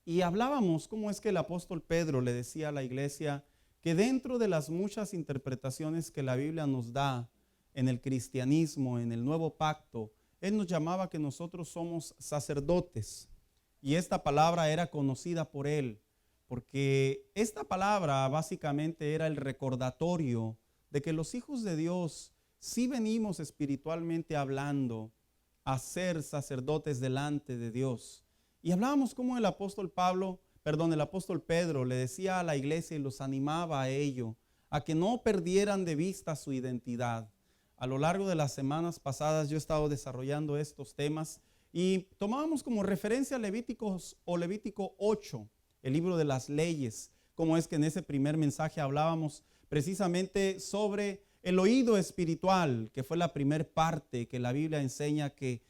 [SPEAKER 5] Y hablábamos cómo es que el apóstol Pedro le decía a la iglesia que dentro de las muchas interpretaciones que la Biblia nos da en el cristianismo, en el nuevo pacto, él nos llamaba que nosotros somos sacerdotes. Y esta palabra era conocida por él, porque esta palabra básicamente era el recordatorio de que los hijos de Dios sí venimos espiritualmente hablando a ser sacerdotes delante de Dios. Y hablábamos cómo el apóstol Pedro le decía a la iglesia y los animaba a ello, a que no perdieran de vista su identidad. A lo largo de las semanas pasadas yo he estado desarrollando estos temas y tomábamos como referencia Levítico 8, el libro de las leyes, como es que en ese primer mensaje hablábamos precisamente sobre el oído espiritual, que fue la primer parte que la Biblia enseña que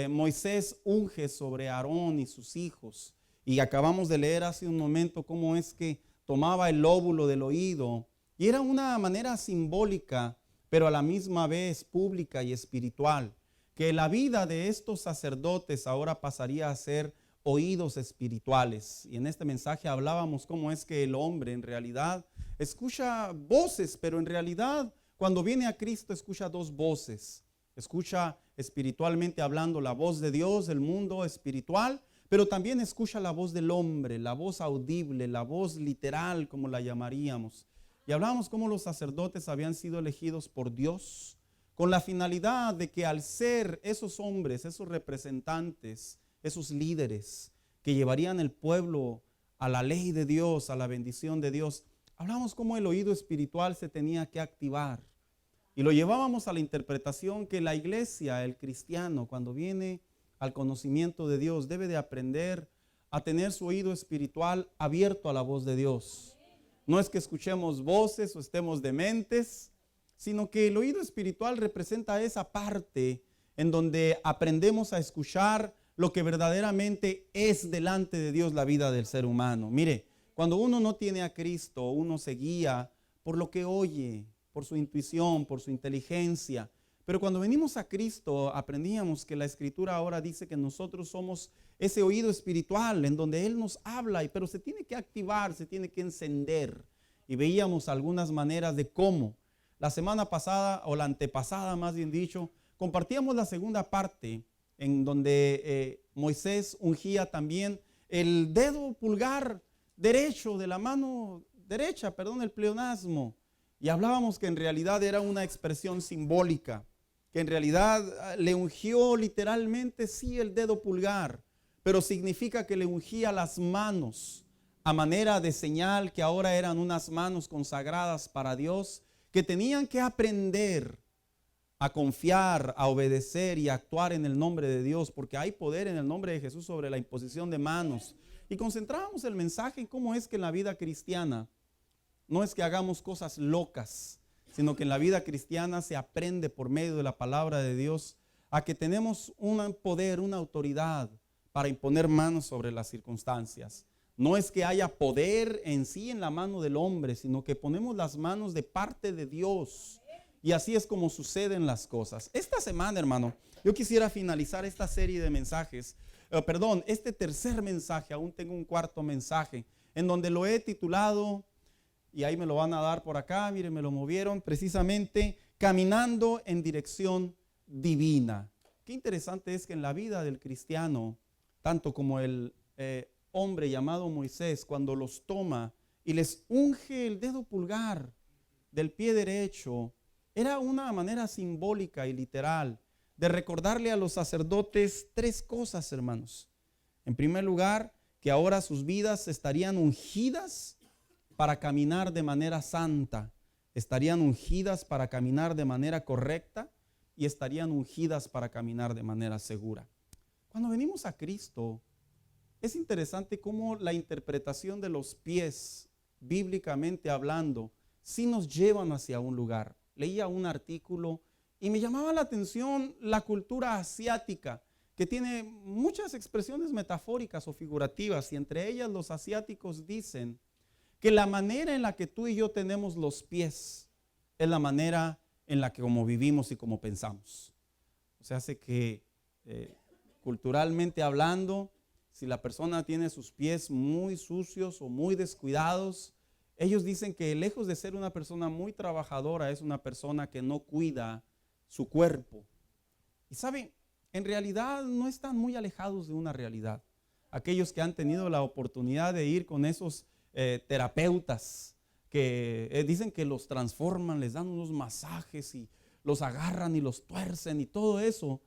[SPEAKER 5] Moisés unge sobre Aarón y sus hijos. Y acabamos de leer hace un momento cómo es que tomaba el lóbulo del oído y era una manera simbólica, pero a la misma vez pública y espiritual, que la vida de estos sacerdotes ahora pasaría a ser oídos espirituales. Y en este mensaje hablábamos cómo es que el hombre en realidad escucha voces, pero en realidad cuando viene a Cristo escucha dos voces. Escucha espiritualmente hablando la voz de Dios, el mundo espiritual, pero también escucha la voz del hombre, la voz audible, la voz literal, como la llamaríamos. Y hablábamos cómo los sacerdotes habían sido elegidos por Dios con la finalidad de que al ser esos hombres, esos representantes, esos líderes que llevarían el pueblo a la ley de Dios, a la bendición de Dios, hablamos cómo el oído espiritual se tenía que activar. Y lo llevábamos a la interpretación que la iglesia, el cristiano, cuando viene al conocimiento de Dios, debe de aprender a tener su oído espiritual abierto a la voz de Dios. No es que escuchemos voces o estemos dementes, sino que el oído espiritual representa esa parte en donde aprendemos a escuchar lo que verdaderamente es delante de Dios la vida del ser humano. Mire, cuando uno no tiene a Cristo, uno se guía por lo que oye, por su intuición, por su inteligencia. Pero cuando venimos a Cristo, aprendíamos que la Escritura ahora dice que nosotros somos ese oído espiritual en donde Él nos habla, pero se tiene que activar, se tiene que encender. Y veíamos algunas maneras de cómo. La semana pasada, o la antepasada más bien dicho, compartíamos la segunda parte en donde Moisés ungía también el dedo pulgar derecho de la mano derecha, el pleonasmo. Y hablábamos que en realidad era una expresión simbólica, que en realidad le ungió literalmente sí el dedo pulgar, pero significa que le ungía las manos a manera de señal que ahora eran unas manos consagradas para Dios, que tenían que aprender a confiar, a obedecer y a actuar en el nombre de Dios, porque hay poder en el nombre de Jesús sobre la imposición de manos. Y concentrábamos el mensaje en cómo es que en la vida cristiana no es que hagamos cosas locas, sino que en la vida cristiana se aprende por medio de la palabra de Dios a que tenemos un poder, una autoridad para imponer manos sobre las circunstancias. No es que haya poder en sí en la mano del hombre, sino que ponemos las manos de parte de Dios. Y así es como suceden las cosas. Esta semana, hermano, yo quisiera finalizar esta serie de mensajes, este tercer mensaje, aún tengo un cuarto mensaje, en donde lo he titulado, y ahí me lo van a dar por acá, miren, me lo movieron, precisamente, Caminando en Dirección Divina. Qué interesante es que en la vida del cristiano, tanto como el hombre llamado Moisés, cuando los toma y les unge el dedo pulgar del pie derecho, era una manera simbólica y literal de recordarle a los sacerdotes tres cosas, hermanos. En primer lugar, que ahora sus vidas estarían ungidas para caminar de manera santa, estarían ungidas para caminar de manera correcta y estarían ungidas para caminar de manera segura. Cuando venimos a Cristo, es interesante cómo la interpretación de los pies, bíblicamente hablando, sí nos llevan hacia un lugar. Leía un artículo y me llamaba la atención la cultura asiática, que tiene muchas expresiones metafóricas o figurativas, y entre ellas los asiáticos dicen que la manera en la que tú y yo tenemos los pies es la manera en la que como vivimos y como pensamos. O sea, hace que culturalmente hablando, si la persona tiene sus pies muy sucios o muy descuidados, ellos dicen que lejos de ser una persona muy trabajadora, es una persona que no cuida su cuerpo. Y saben, en realidad no están muy alejados de una realidad. Aquellos que han tenido la oportunidad de ir con esos terapeutas que dicen que los transforman, les dan unos masajes y los agarran y los tuercen y todo eso,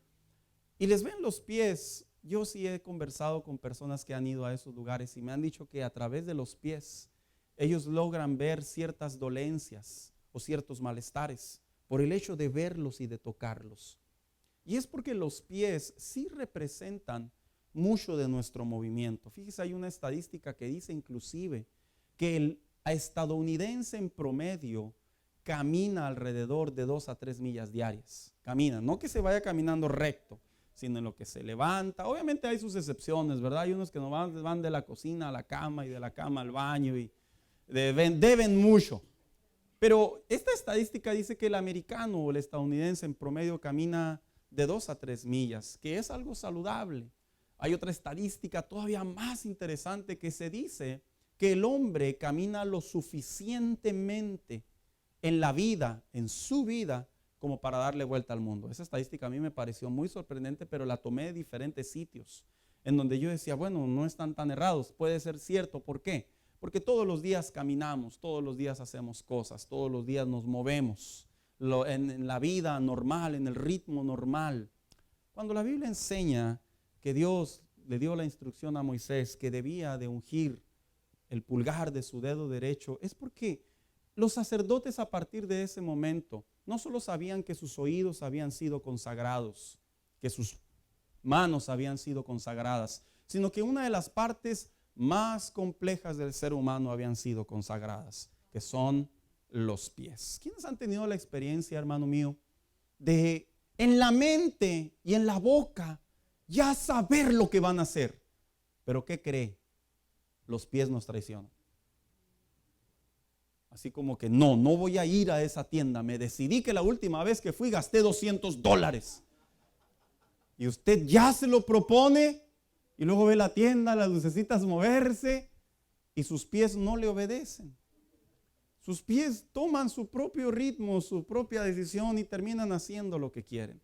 [SPEAKER 5] y les ven los pies. Yo sí he conversado con personas que han ido a esos lugares y me han dicho que a través de los pies ellos logran ver ciertas dolencias o ciertos malestares por el hecho de verlos y de tocarlos. Y es porque los pies sí representan mucho de nuestro movimiento. Fíjese, hay una estadística que dice inclusive que el estadounidense en promedio camina alrededor de 2 a 3 millas diarias. Camina, no que se vaya caminando recto, sino en lo que se levanta. Obviamente hay sus excepciones, ¿verdad? Hay unos que no van de la cocina a la cama y de la cama al baño y deben mucho. Pero esta estadística dice que el americano o el estadounidense en promedio camina de 2 a 3 millas, que es algo saludable. Hay otra estadística todavía más interesante que se dice que el hombre camina lo suficientemente en la vida, en su vida, como para darle vuelta al mundo. Esa estadística a mí me pareció muy sorprendente, pero la tomé de diferentes sitios, en donde yo decía, bueno, no están tan errados, puede ser cierto. ¿Por qué? Porque todos los días caminamos, todos los días hacemos cosas, todos los días nos movemos en la vida normal, en el ritmo normal. Cuando la Biblia enseña que Dios le dio la instrucción a Moisés que debía de ungir el pulgar de su dedo derecho, es porque los sacerdotes a partir de ese momento no solo sabían que sus oídos habían sido consagrados, que sus manos habían sido consagradas, sino que una de las partes más complejas del ser humano habían sido consagradas, que son los pies. ¿Quiénes han tenido la experiencia, hermano mío, de en la mente y en la boca ya saber lo que van a hacer? Pero ¿qué cree? Los pies nos traicionan. Así como que no voy a ir a esa tienda. Me decidí que la última vez que fui gasté $200. Y usted ya se lo propone y luego ve la tienda, las lucecitas moverse y sus pies no le obedecen. Sus pies toman su propio ritmo, su propia decisión y terminan haciendo lo que quieren.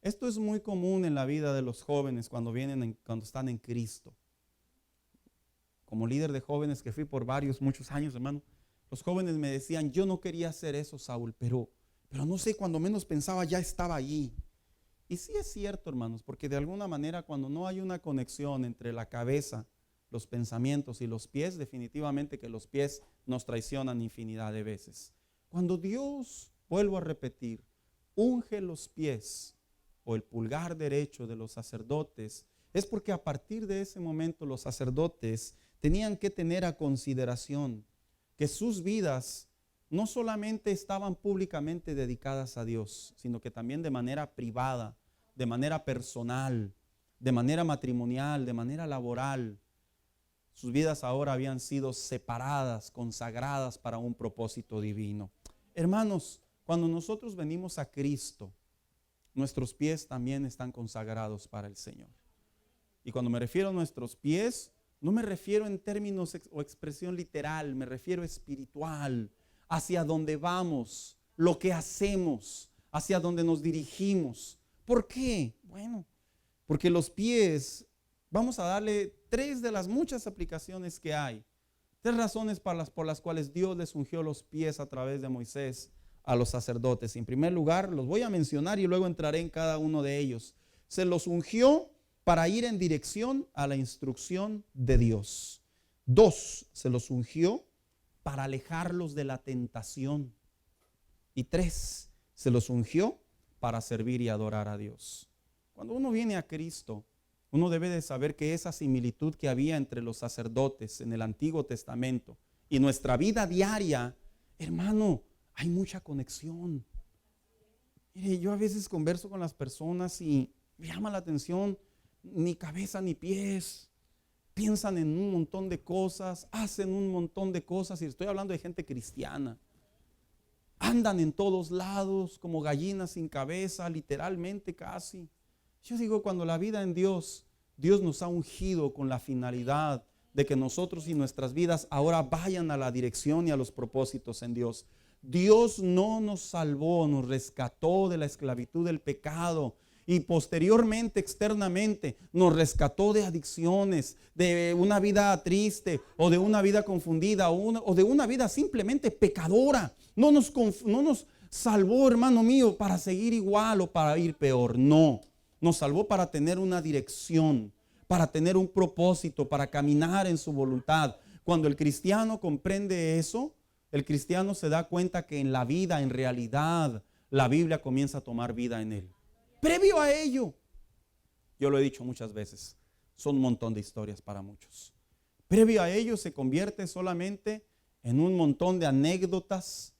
[SPEAKER 5] Esto es muy común en la vida de los jóvenes cuando están en Cristo. Como líder de jóvenes que fui por muchos años, hermano, los jóvenes me decían, yo no quería hacer eso, Saúl, pero no sé, cuando menos pensaba ya estaba allí. Y sí es cierto, hermanos, porque de alguna manera cuando no hay una conexión entre la cabeza, los pensamientos y los pies, definitivamente que los pies nos traicionan infinidad de veces. Cuando Dios, vuelvo a repetir, unge los pies o el pulgar derecho de los sacerdotes, es porque a partir de ese momento los sacerdotes tenían que tener a consideración que sus vidas no solamente estaban públicamente dedicadas a Dios, sino que también de manera privada, de manera personal, de manera matrimonial, de manera laboral. Sus vidas ahora habían sido separadas, consagradas para un propósito divino. Hermanos, cuando nosotros venimos a Cristo, nuestros pies también están consagrados para el Señor. Y cuando me refiero a nuestros pies, no me refiero en términos o expresión literal, me refiero espiritual, hacia dónde vamos, lo que hacemos, hacia dónde nos dirigimos. ¿Por qué? Bueno, porque los pies, vamos a darle 3 de las muchas aplicaciones que hay. 3 razones por las cuales Dios les ungió los pies a través de Moisés a los sacerdotes. En primer lugar, los voy a mencionar y luego entraré en cada uno de ellos. Se los ungió para ir en dirección a la instrucción de Dios. 2, se los ungió para alejarlos de la tentación. Y 3, se los ungió para servir y adorar a Dios. Cuando uno viene a Cristo, uno debe de saber que esa similitud que había entre los sacerdotes en el Antiguo Testamento y nuestra vida diaria, hermano, hay mucha conexión. Mire, yo a veces converso con las personas y me llama la atención, ni cabeza ni pies, piensan en un montón de cosas, hacen un montón de cosas, y estoy hablando de gente cristiana. Andan en todos lados como gallinas sin cabeza, literalmente casi. Yo digo, cuando la vida en Dios nos ha ungido con la finalidad de que nosotros y nuestras vidas ahora vayan a la dirección y a los propósitos en Dios. Dios no nos salvó, nos rescató de la esclavitud del pecado y posteriormente, externamente, nos rescató de adicciones, de una vida triste o de una vida confundida o de una vida simplemente pecadora. No nos salvó, hermano mío, para seguir igual o para ir peor. No, nos salvó para tener una dirección, para tener un propósito, para caminar en su voluntad. Cuando el cristiano comprende eso, el cristiano se da cuenta que en la vida, en realidad, la Biblia comienza a tomar vida en él. Previo a ello, yo lo he dicho muchas veces, son un montón de historias para muchos. Previo a ello se convierte solamente en un montón de anécdotas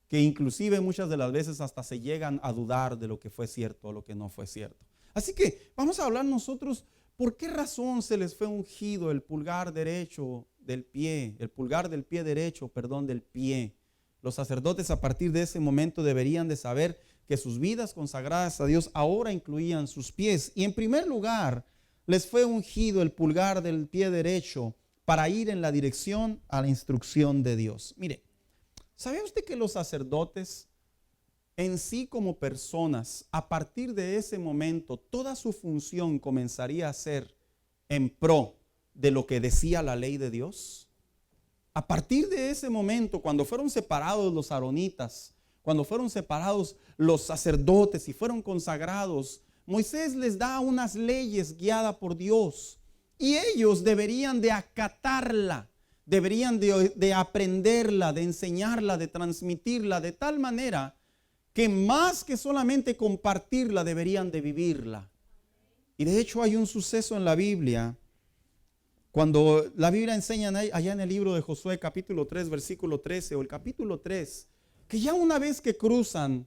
[SPEAKER 5] que inclusive muchas de las veces hasta se llegan a dudar de lo que fue cierto o lo que no fue cierto. Así que vamos a hablar nosotros por qué razón se les fue ungido el pulgar derecho del pie, el pulgar del pie derecho, del pie. Los sacerdotes a partir de ese momento deberían de saber que sus vidas consagradas a Dios ahora incluían sus pies. Y en primer lugar, les fue ungido el pulgar del pie derecho para ir en la dirección a la instrucción de Dios. Mire, ¿sabe usted que los sacerdotes en sí como personas, a partir de ese momento, toda su función comenzaría a ser en pro de lo que decía la ley de Dios? A partir de ese momento, cuando fueron separados los aaronitas, cuando fueron separados los sacerdotes y fueron consagrados, Moisés les da unas leyes guiadas por Dios y ellos deberían de acatarla, deberían de aprenderla, de enseñarla, de transmitirla de tal manera que más que solamente compartirla, deberían de vivirla. Y de hecho hay un suceso en la Biblia, cuando la Biblia enseña allá en el libro de Josué capítulo 3, versículo 13 o el capítulo 3, que ya una vez que cruzan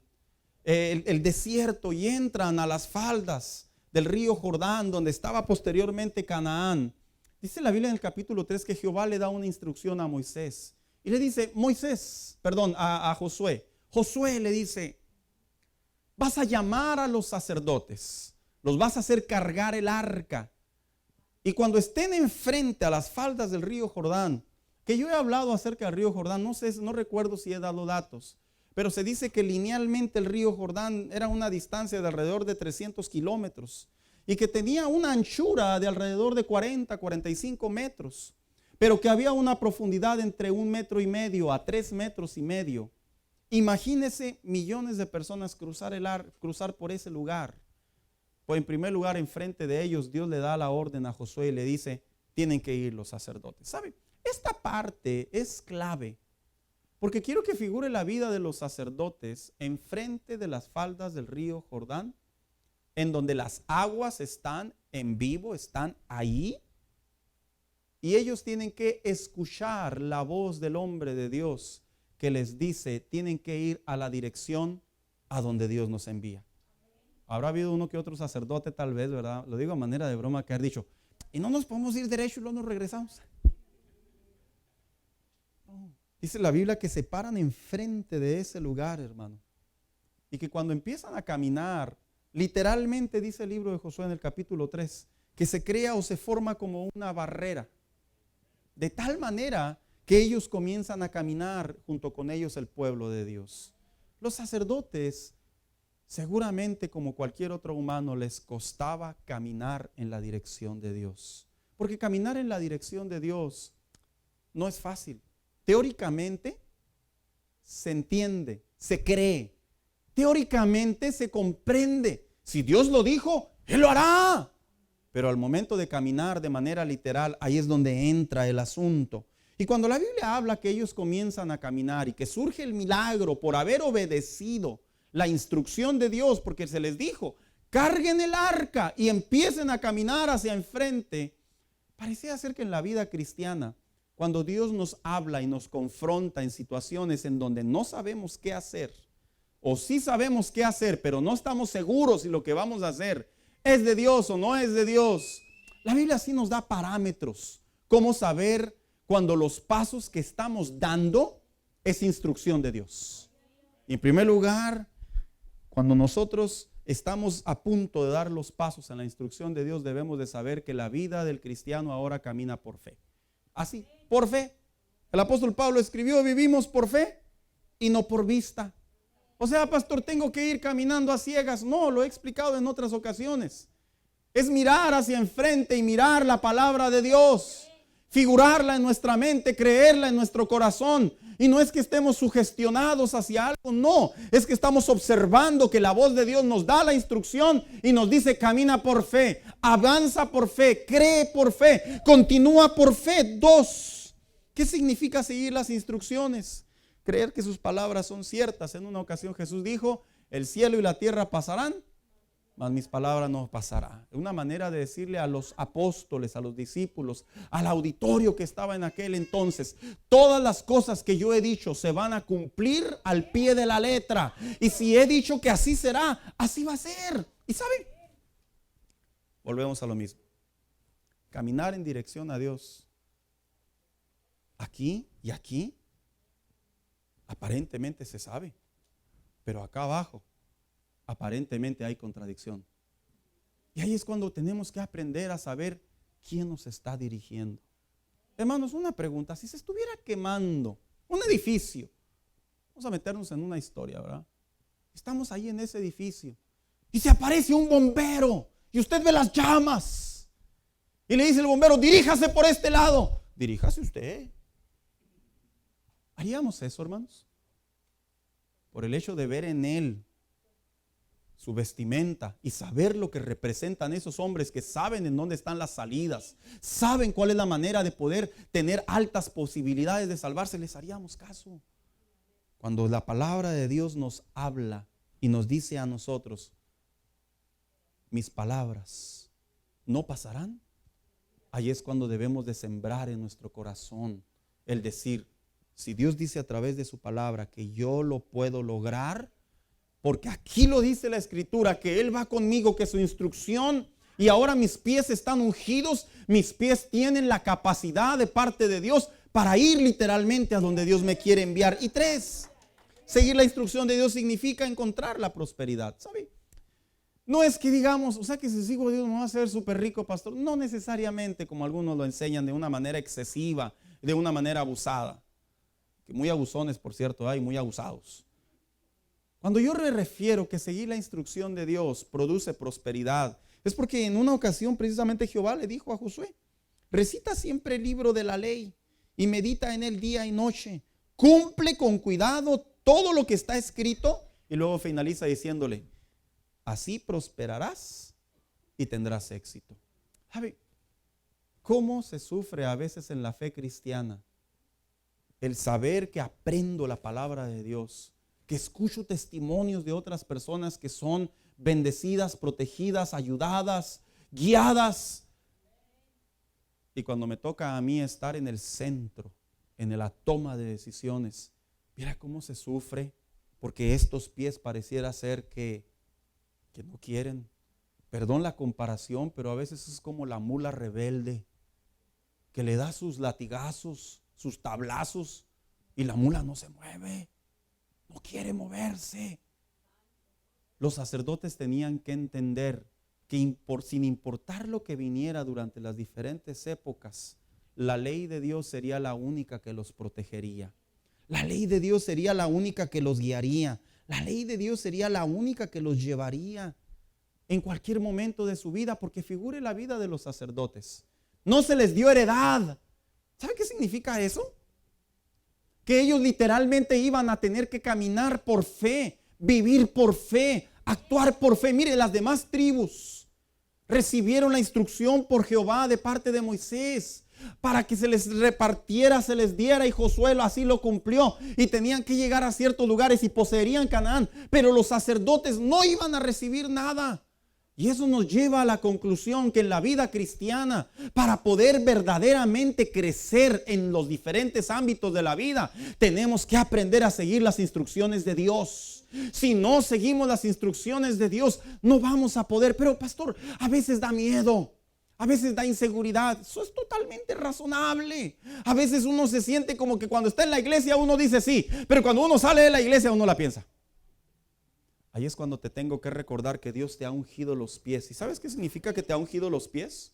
[SPEAKER 5] el desierto y entran a las faldas del río Jordán, donde estaba posteriormente Canaán, dice la Biblia en el capítulo 3 que Jehová le da una instrucción a Moisés. Y le dice, a Josué. Josué le dice, vas a llamar a los sacerdotes, los vas a hacer cargar el arca. Y cuando estén enfrente a las faldas del río Jordán, que yo he hablado acerca del río Jordán, no recuerdo si he dado datos, pero se dice que linealmente el río Jordán era una distancia de alrededor de 300 kilómetros y que tenía una anchura de alrededor de 45 metros, pero que había una profundidad entre 1,5 metros a 3,5 metros. Imagínese millones de personas cruzar por ese lugar. Pues en primer lugar, enfrente de ellos, Dios le da la orden a Josué y le dice, tienen que ir los sacerdotes. ¿Sabe? Esta parte es clave, porque quiero que figure la vida de los sacerdotes enfrente de las faldas del río Jordán, en donde las aguas están en vivo, están ahí, y ellos tienen que escuchar la voz del hombre de Dios que les dice, tienen que ir a la dirección a donde Dios nos envía. Habrá habido uno que otro sacerdote tal vez, ¿verdad? Lo digo a manera de broma, que ha dicho, y no nos podemos ir derecho y luego nos regresamos. No. Dice la Biblia que se paran enfrente de ese lugar, hermano. Y que cuando empiezan a caminar, literalmente dice el libro de Josué en el capítulo 3, que se crea o se forma como una barrera. De tal manera que ellos comienzan a caminar junto con ellos el pueblo de Dios. Los sacerdotes, seguramente como cualquier otro humano, les costaba caminar en la dirección de Dios. Porque caminar en la dirección de Dios no es fácil. Teóricamente se entiende, se cree. Teóricamente se comprende. Si Dios lo dijo, Él lo hará. Pero al momento de caminar de manera literal, ahí es donde entra el asunto. Y cuando la Biblia habla que ellos comienzan a caminar y que surge el milagro por haber obedecido la instrucción de Dios, porque se les dijo, carguen el arca y empiecen a caminar hacia enfrente. Parecía ser que en la vida cristiana, cuando Dios nos habla y nos confronta en situaciones en donde no sabemos qué hacer, o sí sabemos qué hacer, pero no estamos seguros si lo que vamos a hacer es de Dios o no es de Dios, la Biblia sí nos da parámetros, cómo saber cuando los pasos que estamos dando es instrucción de Dios. Y en primer lugar, cuando nosotros estamos a punto de dar los pasos en la instrucción de Dios, debemos de saber que la vida del cristiano ahora camina por fe. Así, por fe. El apóstol Pablo escribió, vivimos por fe y no por vista. O sea, pastor, tengo que ir caminando a ciegas. No, lo he explicado en otras ocasiones. Es mirar hacia enfrente y mirar la palabra de Dios. Figurarla en nuestra mente, creerla en nuestro corazón. Y no es que estemos sugestionados hacia algo, no. Es que estamos observando que la voz de Dios nos da la instrucción y nos dice, camina por fe, avanza por fe, cree por fe, continúa por fe. 2. ¿Qué significa seguir las instrucciones? Creer que sus palabras son ciertas. En una ocasión Jesús dijo, el cielo y la tierra pasarán, mas mis palabras no pasarán. Una manera de decirle a los apóstoles, a los discípulos, al auditorio que estaba en aquel entonces, todas las cosas que yo he dicho se van a cumplir al pie de la letra. Y si he dicho que así será, así va a ser. ¿Y saben? Volvemos a lo mismo. Caminar en dirección a Dios. Aquí y aquí. Aparentemente se sabe, pero acá abajo aparentemente hay contradicción. Y ahí es cuando tenemos que aprender a saber quién nos está dirigiendo. Hermanos, una pregunta, si se estuviera quemando un edificio, vamos a meternos en una historia, ¿verdad? Estamos ahí en ese edificio y se aparece un bombero y usted ve las llamas y le dice el bombero, diríjase por este lado. Diríjase usted. ¿Haríamos eso, hermanos? Por el hecho de ver en él su vestimenta y saber lo que representan esos hombres que saben en dónde están las salidas, saben cuál es la manera de poder tener altas posibilidades de salvarse, les haríamos caso. Cuando la palabra de Dios nos habla y nos dice a nosotros, mis palabras no pasarán. Ahí es cuando debemos de sembrar en nuestro corazón el decir, si Dios dice a través de su palabra que yo lo puedo lograr, porque aquí lo dice la Escritura, que Él va conmigo, que su instrucción, y ahora mis pies están ungidos, mis pies tienen la capacidad de parte de Dios para ir literalmente a donde Dios me quiere enviar. Y 3, seguir la instrucción de Dios significa encontrar la prosperidad, ¿sabe? No es que digamos, o sea que si sigo a Dios me va a hacer súper rico, pastor. No necesariamente, como algunos lo enseñan de una manera excesiva, de una manera abusada. Que muy abusones, por cierto, hay muy abusados. Cuando yo me refiero que seguir la instrucción de Dios produce prosperidad, es porque en una ocasión precisamente Jehová le dijo a Josué, recita siempre el libro de la ley y medita en él día y noche. Cumple con cuidado todo lo que está escrito. Y luego finaliza diciéndole, así prosperarás y tendrás éxito. ¿Sabe cómo se sufre a veces en la fe cristiana? El saber que aprendo la palabra de Dios, que escucho testimonios de otras personas que son bendecidas, protegidas, ayudadas, guiadas. Y cuando me toca a mí estar en el centro, en la toma de decisiones, mira cómo se sufre, porque estos pies pareciera ser que no quieren. Perdón la comparación, pero a veces es como la mula rebelde que le da sus latigazos, sus tablazos, y la mula no se mueve, no quiere moverse. Los sacerdotes tenían que entender que sin importar lo que viniera durante las diferentes épocas, la ley de Dios sería la única que los protegería. La ley de Dios sería la única que los guiaría. La ley de Dios sería la única que los llevaría en cualquier momento de su vida, porque figure la vida de los sacerdotes. No se les dio heredad. ¿Sabe qué significa eso? Que ellos literalmente iban a tener que caminar por fe, vivir por fe, actuar por fe. Mire, las demás tribus recibieron la instrucción por Jehová de parte de Moisés para que se les repartiera, se les diera, y Josué así lo cumplió, y tenían que llegar a ciertos lugares y poseerían Canaán, pero los sacerdotes no iban a recibir nada. Y eso nos lleva a la conclusión que en la vida cristiana, para poder verdaderamente crecer en los diferentes ámbitos de la vida, tenemos que aprender a seguir las instrucciones de Dios. Si no seguimos las instrucciones de Dios, no vamos a poder. Pero pastor, a veces da miedo, a veces da inseguridad. Eso es totalmente razonable. A veces uno se siente como que cuando está en la iglesia uno dice sí, pero cuando uno sale de la iglesia uno la piensa. Ahí es cuando te tengo que recordar que Dios te ha ungido los pies. ¿Y sabes qué significa que te ha ungido los pies?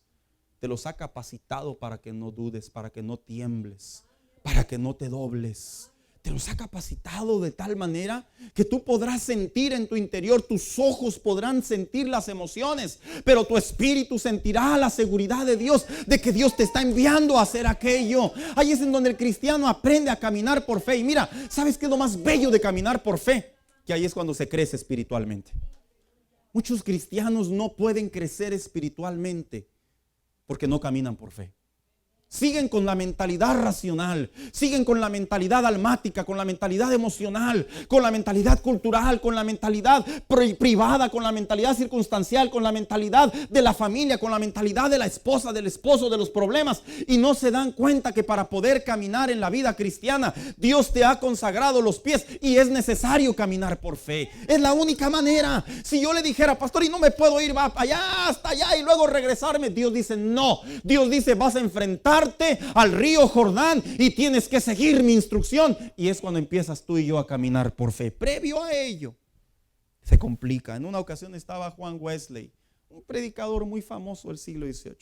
[SPEAKER 5] Te los ha capacitado para que no dudes, para que no tiembles, para que no te dobles. Te los ha capacitado de tal manera que tú podrás sentir en tu interior, tus ojos podrán sentir las emociones, pero tu espíritu sentirá la seguridad de Dios, de que Dios te está enviando a hacer aquello. Ahí es en donde el cristiano aprende a caminar por fe. Y mira, ¿sabes qué es lo más bello de caminar por fe? Que ahí es cuando se crece espiritualmente. Muchos cristianos no pueden crecer espiritualmente porque no caminan por fe. Siguen con la mentalidad racional, siguen con la mentalidad almática, con la mentalidad emocional, con la mentalidad cultural, con la mentalidad privada, con la mentalidad circunstancial, con la mentalidad de la familia, con la mentalidad de la esposa, del esposo, de los problemas, y no se dan cuenta que para poder caminar en la vida cristiana, Dios te ha consagrado los pies y es necesario caminar por fe. Es la única manera. Si yo le dijera, pastor, y no me puedo ir allá hasta allá y luego regresarme, Dios dice no. Dios dice, vas a enfrentar al río Jordán y tienes que seguir mi instrucción. Y es cuando empiezas tú y yo a caminar por fe. Previo a ello se complica. En una ocasión estaba Juan Wesley, un predicador muy famoso del siglo XVIII.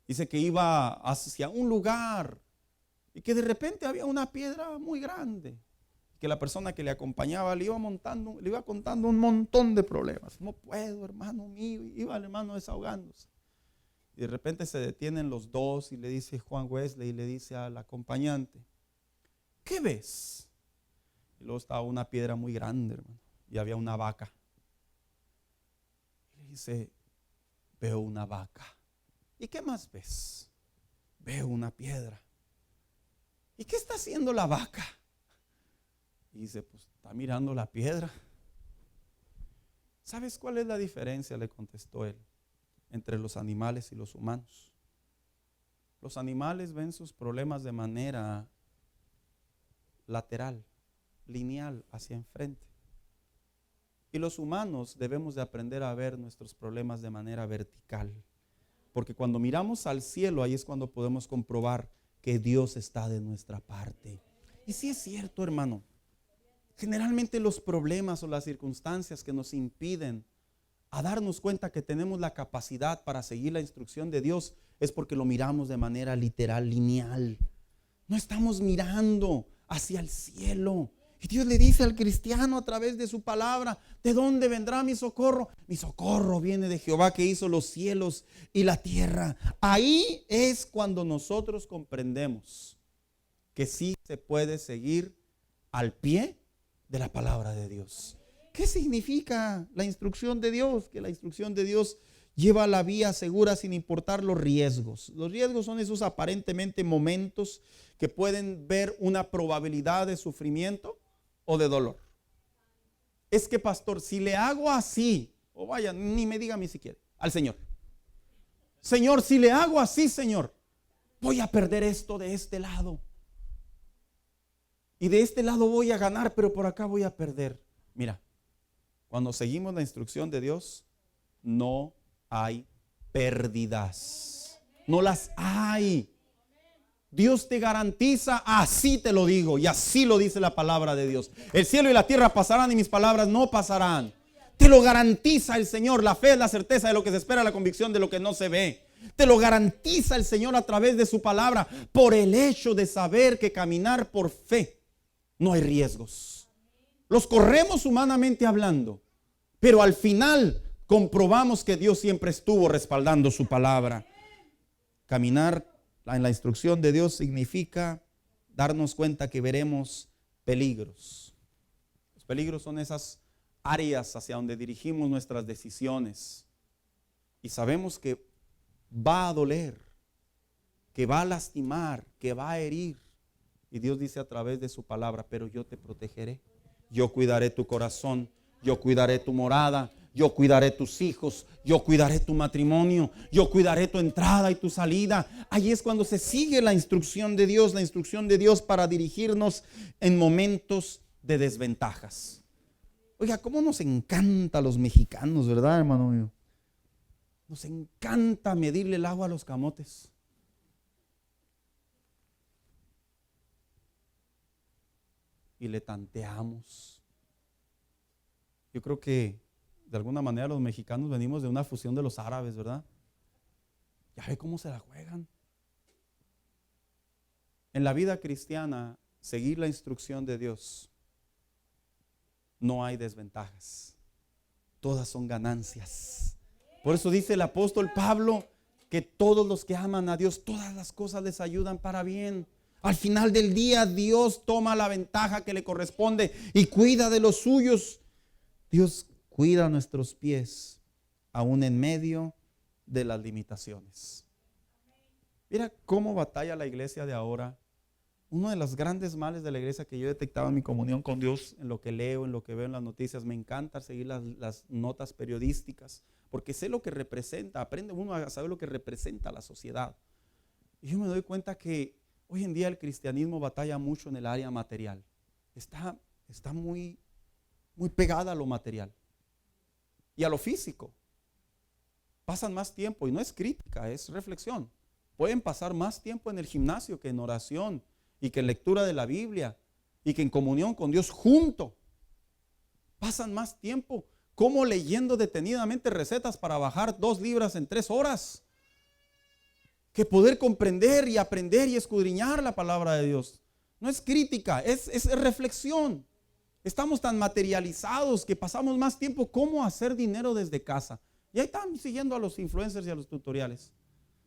[SPEAKER 5] Dice que iba hacia un lugar y que de repente había una piedra muy grande, que la persona que le acompañaba le iba contando un montón de problemas. No puedo, hermano mío. Iba el hermano desahogándose. Y de repente se detienen los dos y le dice Juan Wesley y le dice al acompañante, ¿qué ves? Y luego estaba una piedra muy grande, hermano, y había una vaca. Y le dice, veo una vaca. ¿Y qué más ves? Veo una piedra. ¿Y qué está haciendo la vaca? Y dice, pues está mirando la piedra. ¿Sabes cuál es la diferencia?, le contestó él, entre los animales y los humanos. Los animales ven sus problemas de manera lateral, lineal, hacia enfrente. Y los humanos debemos de aprender a ver nuestros problemas de manera vertical. Porque cuando miramos al cielo, ahí es cuando podemos comprobar que Dios está de nuestra parte. Y sí es cierto, hermano. Generalmente los problemas o las circunstancias que nos impiden a darnos cuenta que tenemos la capacidad para seguir la instrucción de Dios es porque lo miramos de manera literal, lineal. No estamos mirando hacia el cielo. Y Dios le dice al cristiano a través de su palabra, ¿de dónde vendrá mi socorro? Mi socorro viene de Jehová que hizo los cielos y la tierra. Ahí es cuando nosotros comprendemos que sí se puede seguir al pie de la palabra de Dios. ¿Qué significa la instrucción de Dios? Que la instrucción de Dios lleva la vía segura sin importar los riesgos. Los riesgos son esos aparentemente momentos que pueden ver una probabilidad de sufrimiento o de dolor. Es que, pastor, si le hago así, o vaya, ni me diga a mí si quiere, al Señor. Señor, si le hago así, Señor, voy a perder esto de este lado. Y de este lado voy a ganar, pero por acá voy a perder. Mira, cuando seguimos la instrucción de Dios, no hay pérdidas. No las hay. Dios te garantiza, así te lo digo, y así lo dice la palabra de Dios. El cielo y la tierra pasarán y mis palabras no pasarán. Te lo garantiza el Señor. La fe es la certeza de lo que se espera, la convicción de lo que no se ve. Te lo garantiza el Señor a través de su palabra, por el hecho de saber que caminar por fe no hay riesgos. Los corremos humanamente hablando, pero al final comprobamos que Dios siempre estuvo respaldando su palabra. Caminar en la instrucción de Dios significa darnos cuenta que veremos peligros. Los peligros son esas áreas hacia donde dirigimos nuestras decisiones y sabemos que va a doler, que va a lastimar, que va a herir. Y Dios dice a través de su palabra, pero yo te protegeré, yo cuidaré tu corazón, yo cuidaré tu morada, yo cuidaré tus hijos, yo cuidaré tu matrimonio, yo cuidaré tu entrada y tu salida. Ahí es cuando se sigue la instrucción de Dios para dirigirnos en momentos de desventajas. Oiga, cómo nos encanta a los mexicanos, ¿verdad, hermano mío? Nos encanta medirle el agua a los camotes. Y le tanteamos. Yo creo que de alguna manera los mexicanos venimos de una fusión de los árabes, ¿verdad? Ya ve cómo se la juegan. En la vida cristiana, seguir la instrucción de Dios, no hay desventajas. Todas son ganancias. Por eso dice el apóstol Pablo que todos los que aman a Dios, todas las cosas les ayudan para bien. Al final del día, Dios toma la ventaja que le corresponde y cuida de los suyos. Dios cuida nuestros pies, aún en medio de las limitaciones. Mira cómo batalla la iglesia de ahora. Uno de los grandes males de la iglesia que yo detectaba en mi comunión con Dios, en lo que leo, en lo que veo en las noticias, me encanta seguir las notas periodísticas, porque sé lo que representa, aprende uno a saber lo que representa la sociedad. Y yo me doy cuenta que hoy en día el cristianismo batalla mucho en el área material. Está muy pegada a lo material y a lo físico. Pasan más tiempo, y no es crítica, es reflexión. Pueden pasar más tiempo en el gimnasio que en oración, y que en lectura de la Biblia, y que en comunión con Dios junto. Pasan más tiempo como leyendo detenidamente recetas para bajar 2 libras en 3 horas, que poder comprender y aprender y escudriñar la palabra de Dios. No es crítica, es reflexión. Estamos tan materializados que pasamos más tiempo cómo hacer dinero desde casa. Y ahí están siguiendo a los influencers y a los tutoriales.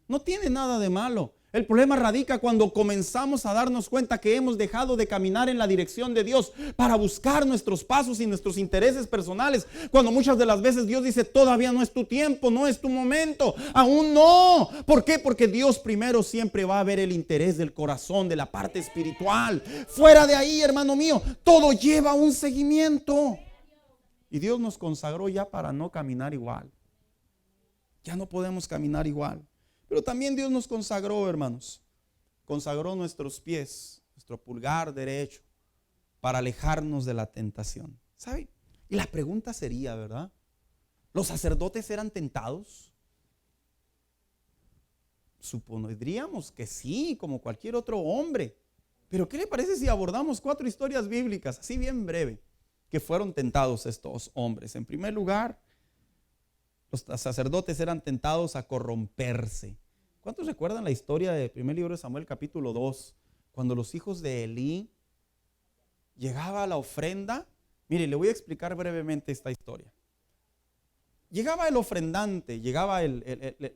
[SPEAKER 5] No tiene nada de malo. El problema radica cuando comenzamos a darnos cuenta que hemos dejado de caminar en la dirección de Dios para buscar nuestros pasos y nuestros intereses personales. Cuando muchas de las veces Dios dice, todavía no es tu tiempo, no es tu momento, aún no. ¿Por qué? Porque Dios primero siempre va a ver el interés del corazón, de la parte espiritual. Fuera de ahí, hermano mío, todo lleva un seguimiento. Y Dios nos consagró ya para no caminar igual. Ya no podemos caminar igual. Pero también Dios nos consagró, hermanos. Consagró nuestros pies, nuestro pulgar derecho, para alejarnos de la tentación. ¿Sabe? Y la pregunta sería, ¿verdad? ¿Los sacerdotes eran tentados? Supondríamos que sí, como cualquier otro hombre. Pero ¿qué le parece si abordamos 4 historias bíblicas, así bien breve, que fueron tentados estos hombres? En primer lugar, los sacerdotes eran tentados a corromperse. ¿Cuántos recuerdan la historia del primer libro de Samuel, capítulo 2? Cuando los hijos de Elí llegaba a la ofrenda. Mire, le voy a explicar brevemente esta historia. Llegaba el ofrendante, llegaba el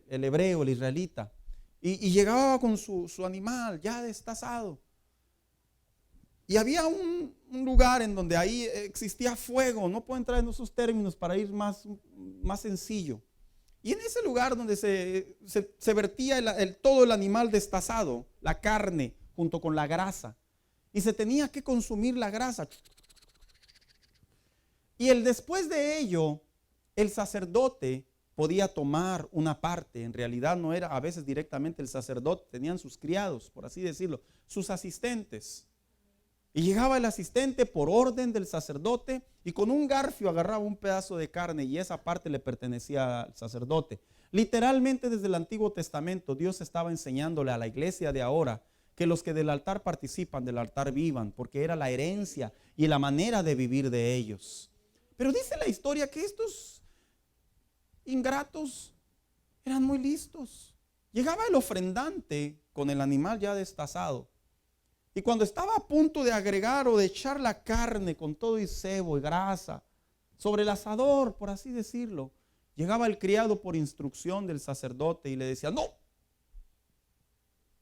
[SPEAKER 5] hebreo, el israelita, y llegaba con su animal ya destazado. Y había un lugar en donde ahí existía fuego. No puedo entrar en esos términos para ir más sencillo. Y en ese lugar donde se vertía todo el animal destazado, la carne junto con la grasa. Y se tenía que consumir la grasa. Y después de ello, el sacerdote podía tomar una parte. En realidad no era a veces directamente el sacerdote. Tenían sus criados, por así decirlo, sus asistentes. Y llegaba el asistente por orden del sacerdote y con un garfio agarraba un pedazo de carne y esa parte le pertenecía al sacerdote. Literalmente desde el Antiguo Testamento Dios estaba enseñándole a la iglesia de ahora que los que del altar participan, del altar vivan, porque era la herencia y la manera de vivir de ellos. Pero dice la historia que estos ingratos eran muy listos. Llegaba el ofrendante con el animal ya destazado. Y cuando estaba a punto de agregar o de echar la carne con todo y cebo y grasa sobre el asador, por así decirlo, llegaba el criado por instrucción del sacerdote y le decía, no,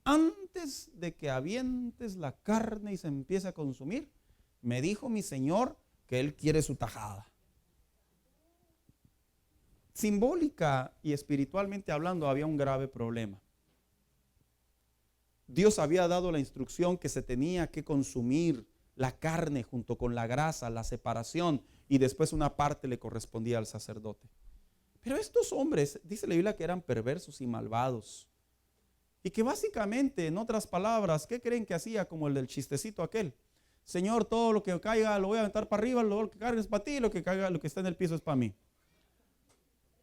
[SPEAKER 5] antes de que avientes la carne y se empiece a consumir, me dijo mi señor que él quiere su tajada. Simbólica y espiritualmente hablando había un grave problema. Dios había dado la instrucción que se tenía que consumir la carne junto con la grasa, la separación, y después una parte le correspondía al sacerdote. Pero estos hombres, dice la Biblia, que eran perversos y malvados. Y que básicamente, en otras palabras, ¿qué creen que hacía? Como el del chistecito aquel. Señor, todo lo que caiga lo voy a aventar para arriba, lo que caiga es para ti, lo que caiga, lo que está en el piso es para mí.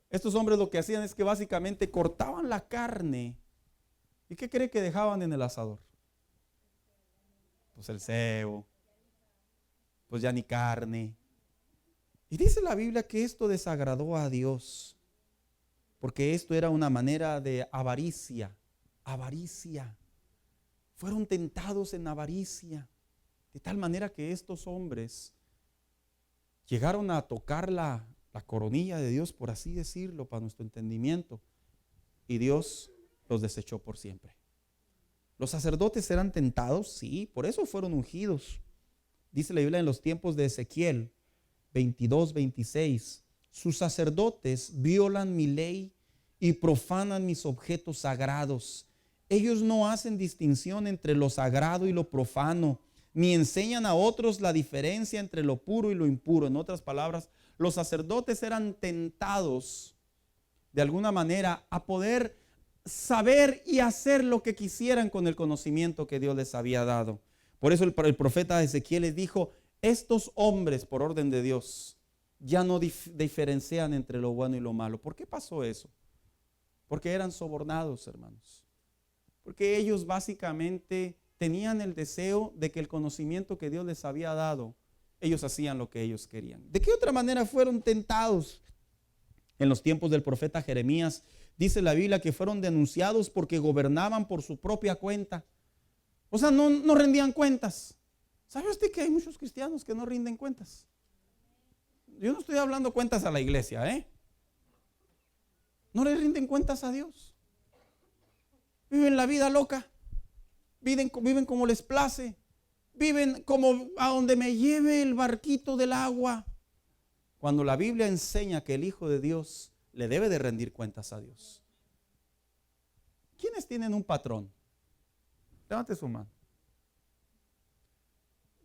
[SPEAKER 5] Estos hombres lo que hacían es que básicamente cortaban la carne. ¿Y qué cree que dejaban en el asador? Pues el cebo, pues ya ni carne. Y dice la Biblia que esto desagradó a Dios, porque esto era una manera de avaricia. Fueron tentados en avaricia, de tal manera que estos hombres llegaron a tocar la coronilla de Dios, por así decirlo, para nuestro entendimiento, y Dios los desechó por siempre. Los sacerdotes eran tentados, sí, por eso fueron ungidos. Dice la Biblia en los tiempos de Ezequiel 22-26, sus sacerdotes violan mi ley y profanan mis objetos sagrados. Ellos no hacen distinción entre lo sagrado y lo profano, ni enseñan a otros la diferencia entre lo puro y lo impuro. En otras palabras, los sacerdotes eran tentados de alguna manera a poder saber y hacer lo que quisieran con el conocimiento que Dios les había dado. Por eso el profeta Ezequiel les dijo, estos hombres por orden de Dios ya no diferencian entre lo bueno y lo malo. ¿Por qué pasó eso? Porque eran sobornados, hermanos. Porque ellos básicamente tenían el deseo de que el conocimiento que Dios les había dado, ellos hacían lo que ellos querían. ¿De qué otra manera fueron tentados? En los tiempos del profeta Jeremías, dice la Biblia que fueron denunciados porque gobernaban por su propia cuenta. O sea, no rendían cuentas. ¿Sabe usted que hay muchos cristianos que no rinden cuentas? Yo no estoy hablando cuentas a la iglesia, No le rinden cuentas a Dios. viven la vida loca, viven como les place, viven como a donde me lleve el barquito del agua. Cuando la Biblia enseña que el Hijo de Dios le debe de rendir cuentas a Dios. ¿Quiénes tienen un patrón? Levante su mano.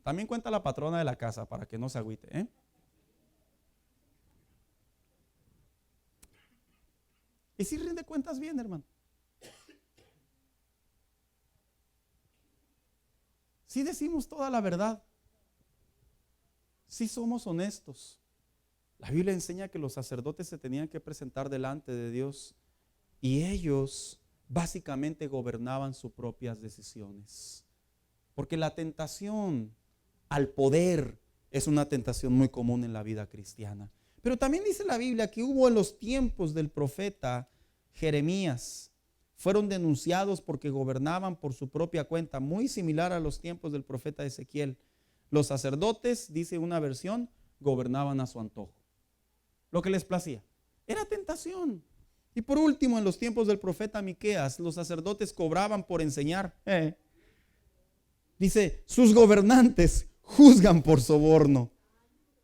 [SPEAKER 5] También cuenta la patrona de la casa para que no se agüite, ¿eh? Y si rinde cuentas bien, hermano. Si decimos toda la verdad. Si somos honestos. La Biblia enseña que los sacerdotes se tenían que presentar delante de Dios y ellos básicamente gobernaban sus propias decisiones. Porque la tentación al poder es una tentación muy común en la vida cristiana. Pero también dice la Biblia que hubo en los tiempos del profeta Jeremías, fueron denunciados porque gobernaban por su propia cuenta, muy similar a los tiempos del profeta Ezequiel. Los sacerdotes, dice una versión, gobernaban a su antojo, lo que les placía. Era tentación. Y por último, en los tiempos del profeta Miqueas, los sacerdotes cobraban por enseñar. Dice, sus gobernantes juzgan por soborno,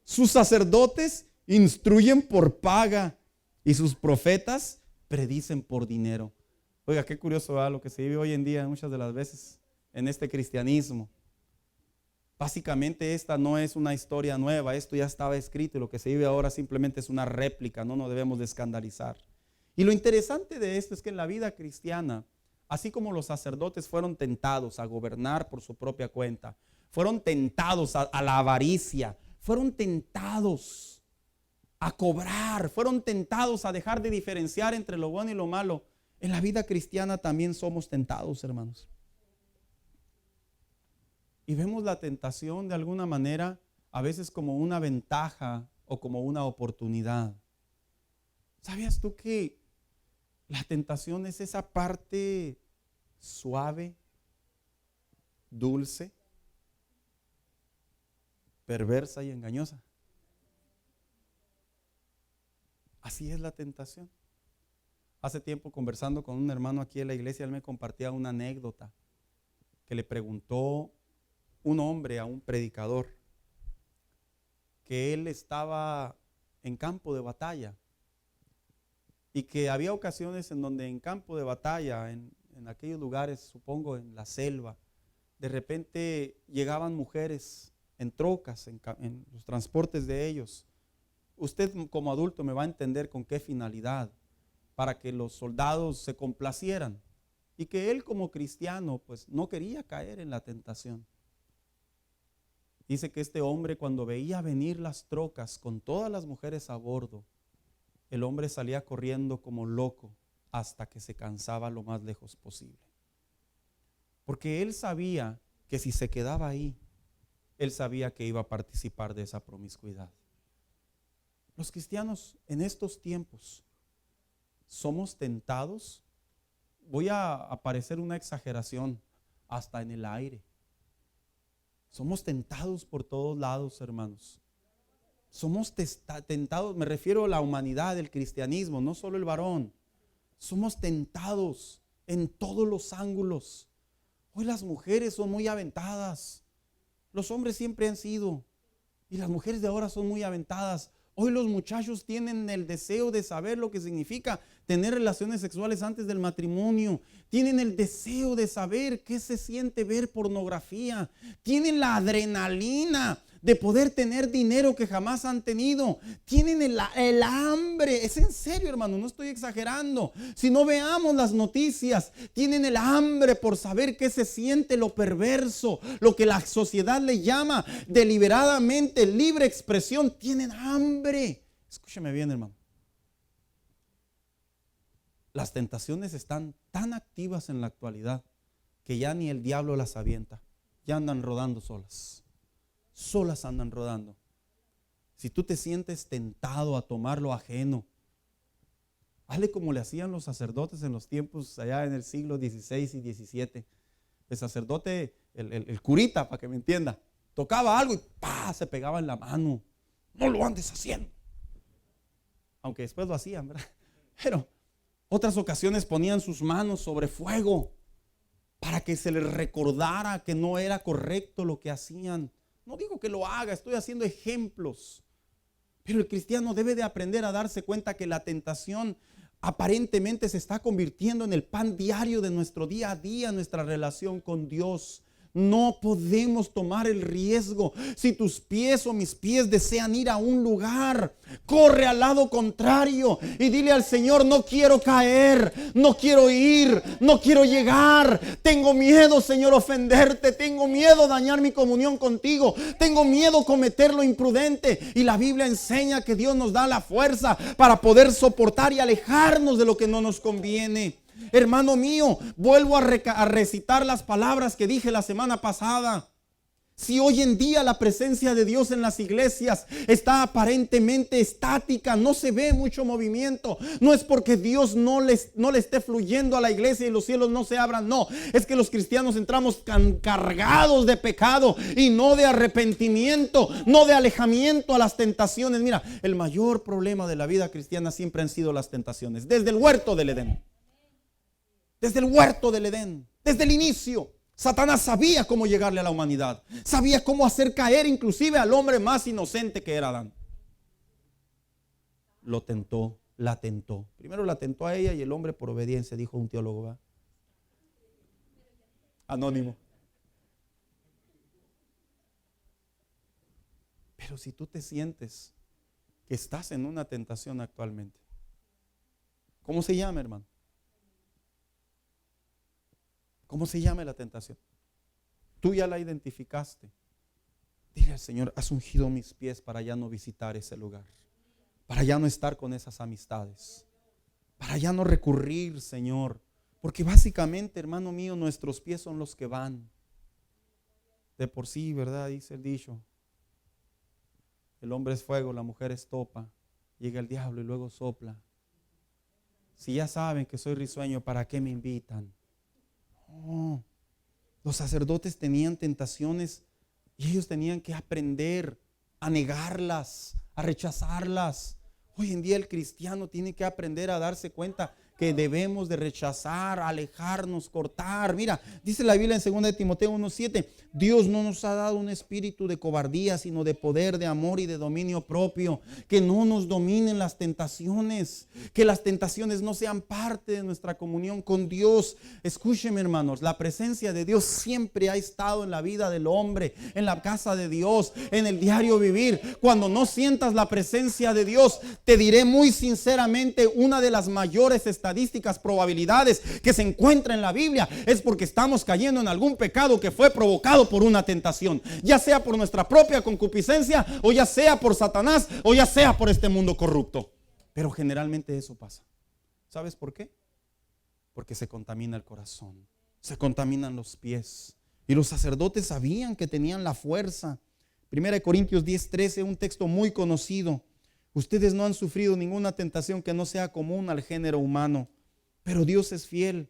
[SPEAKER 5] sus sacerdotes instruyen por paga y sus profetas predicen por dinero. Oiga, qué curioso, ¿verdad? Lo que se vive hoy en día muchas de las veces en este cristianismo. Básicamente esta no es una historia nueva, esto ya estaba escrito y lo que se vive ahora simplemente es una réplica, no nos debemos de escandalizar. Y lo interesante de esto es que en la vida cristiana, así como los sacerdotes fueron tentados a gobernar por su propia cuenta, fueron tentados a la avaricia, fueron tentados a cobrar, fueron tentados a dejar de diferenciar entre lo bueno y lo malo. En la vida cristiana también somos tentados, hermanos. Y vemos la tentación de alguna manera a veces como una ventaja o como una oportunidad. ¿Sabías tú que la tentación es esa parte suave, dulce, perversa y engañosa? Así es la tentación. Hace tiempo conversando con un hermano aquí en la iglesia, él me compartía una anécdota que le preguntó un hombre a un predicador que él estaba en campo de batalla y que había ocasiones en donde en campo de batalla, en aquellos lugares, supongo en la selva, de repente llegaban mujeres en trocas, en los transportes de ellos. Usted como adulto me va a entender con qué finalidad, para que los soldados se complacieran y que él como cristiano pues no quería caer en la tentación. Dice que este hombre cuando veía venir las trocas con todas las mujeres a bordo, el hombre salía corriendo como loco hasta que se cansaba lo más lejos posible. Porque él sabía que si se quedaba ahí, él sabía que iba a participar de esa promiscuidad. Los cristianos en estos tiempos somos tentados, voy a parecer una exageración, hasta en el aire. Somos tentados por todos lados, hermanos. Somos tentados, me refiero a la humanidad, el cristianismo, no solo el varón. Somos tentados en todos los ángulos. Hoy las mujeres son muy aventadas. Los hombres siempre han sido. Y las mujeres de ahora son muy aventadas. Hoy los muchachos tienen el deseo de saber lo que significa tener relaciones sexuales antes del matrimonio. Tienen el deseo de saber qué se siente ver pornografía. Tienen la adrenalina de poder tener dinero que jamás han tenido. Tienen el hambre. Es en serio, hermano, no estoy exagerando. Si no veamos las noticias, tienen el hambre por saber qué se siente lo perverso, lo que la sociedad le llama deliberadamente libre expresión. Tienen hambre. Escúcheme bien, hermano. Las tentaciones están tan activas en la actualidad que ya ni el diablo las avienta. Ya andan rodando solas. Solas andan rodando. Si tú te sientes tentado a tomar lo ajeno, hazle como le hacían los sacerdotes en los tiempos allá en el siglo XVI y XVII. El sacerdote, el curita, para que me entienda, tocaba algo y ¡pah!, se pegaba en la mano. No lo andes haciendo. Aunque después lo hacían, ¿verdad? Pero otras ocasiones ponían sus manos sobre fuego para que se les recordara que no era correcto lo que hacían. No digo que lo haga, estoy haciendo ejemplos. Pero el cristiano debe de aprender a darse cuenta que la tentación aparentemente se está convirtiendo en el pan diario de nuestro día a día, nuestra relación con Dios. No podemos tomar el riesgo. Si tus pies o mis pies desean ir a un lugar, corre al lado contrario y dile al Señor: no quiero caer, no quiero ir, no quiero llegar. Tengo miedo, Señor, ofenderte. Tengo miedo dañar mi comunión contigo. Tengo miedo cometer lo imprudente. Y la Biblia enseña que Dios nos da la fuerza para poder soportar y alejarnos de lo que no nos conviene. Hermano mío, vuelvo a recitar las palabras que dije la semana pasada. Si hoy en día la presencia de Dios en las iglesias está aparentemente estática, no se ve mucho movimiento, no es porque Dios no le esté fluyendo a la iglesia y los cielos no se abran, no, es que los cristianos entramos cargados de pecado y no de arrepentimiento, no de alejamiento a las tentaciones. Mira, el mayor problema de la vida cristiana siempre han sido las tentaciones, desde el huerto del Edén. Desde el huerto del Edén, desde el inicio, Satanás sabía cómo llegarle a la humanidad. Sabía cómo hacer caer inclusive al hombre más inocente que era Adán. Lo tentó, la tentó. Primero la tentó a ella y el hombre por obediencia, dijo un teólogo, ¿va? Anónimo. Pero si tú te sientes que estás en una tentación actualmente, ¿cómo se llama, hermano? ¿Cómo se llama la tentación? Tú ya la identificaste. Dile al Señor: has ungido mis pies para ya no visitar ese lugar, para ya no estar con esas amistades, para ya no recurrir, Señor. Porque básicamente, hermano mío, nuestros pies son los que van. De por sí, ¿verdad? Dice el dicho: el hombre es fuego, la mujer es topa. Llega el diablo y luego sopla. Si ya saben que soy risueño, ¿para qué me invitan? Oh, los sacerdotes tenían tentaciones y ellos tenían que aprender a negarlas, a rechazarlas. Hoy en día el cristiano tiene que aprender a darse cuenta que debemos de rechazar, alejarnos, cortar. Mira, dice la Biblia en 2 de Timoteo 1:7, Dios no nos ha dado un espíritu de cobardía, sino de poder, de amor y de dominio propio. Que no nos dominen las tentaciones, que las tentaciones no sean parte de nuestra comunión con Dios. Escúcheme, hermanos, la presencia de Dios siempre ha estado en la vida del hombre, en la casa de Dios, en el diario vivir. Cuando no sientas la presencia de Dios, te diré muy sinceramente, una de las mayores estadísticas, probabilidades que se encuentra en la Biblia es porque estamos cayendo en algún pecado que fue provocado por una tentación, ya sea por nuestra propia concupiscencia, o ya sea por Satanás, o ya sea por este mundo corrupto. Pero generalmente eso pasa. ¿Sabes por qué? Porque se contamina el corazón, se contaminan los pies. Y los sacerdotes sabían que tenían la fuerza. 1 Corintios 10:13, un texto muy conocido. Ustedes no han sufrido ninguna tentación que no sea común al género humano, pero Dios es fiel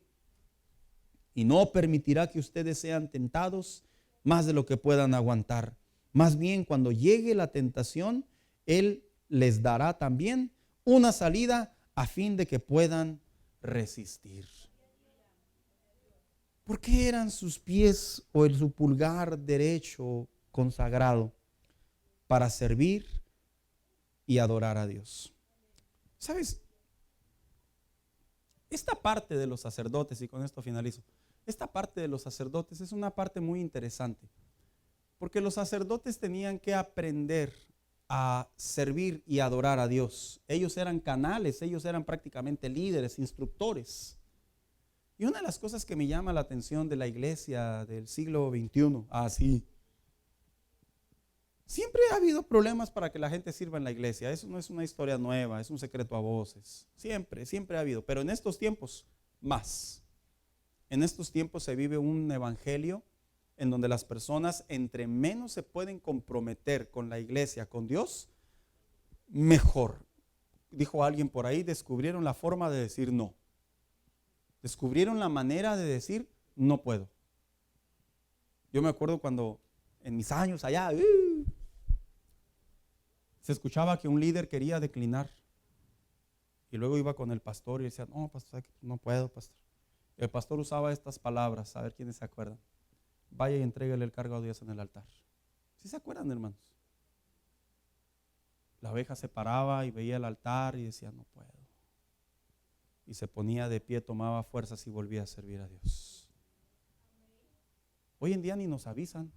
[SPEAKER 5] y no permitirá que ustedes sean tentados más de lo que puedan aguantar. Más bien, cuando llegue la tentación, Él les dará también una salida a fin de que puedan resistir. ¿Por qué eran sus pies o su pulgar derecho consagrado? Para servir y adorar a Dios. ¿Sabes? Esta parte de los sacerdotes, y con esto finalizo, esta parte de los sacerdotes es una parte muy interesante, porque los sacerdotes tenían que aprender a servir y adorar a Dios. Ellos eran canales, ellos eran prácticamente líderes, instructores. Y una de las cosas que me llama la atención de la iglesia del siglo XXI, así, siempre ha habido problemas para que la gente sirva en la iglesia. Eso no es una historia nueva, es un secreto a voces. Siempre ha habido, pero en estos tiempos más. En estos tiempos se vive un evangelio en donde las personas entre menos se pueden comprometer con la iglesia, con Dios, mejor. Dijo alguien por ahí, descubrieron la forma de decir no. Descubrieron la manera de decir no puedo. Yo me acuerdo cuando en mis años allá, se escuchaba que un líder quería declinar y luego iba con el pastor y decía: no, pastor, no puedo, pastor. El pastor usaba estas palabras, a ver quiénes se acuerdan. Vaya y entrégale el cargo a Dios en el altar. ¿Sí se acuerdan, hermanos? La oveja se paraba y veía el altar y decía, no puedo. Y se ponía de pie, tomaba fuerzas y volvía a servir a Dios. Hoy en día ni nos avisan.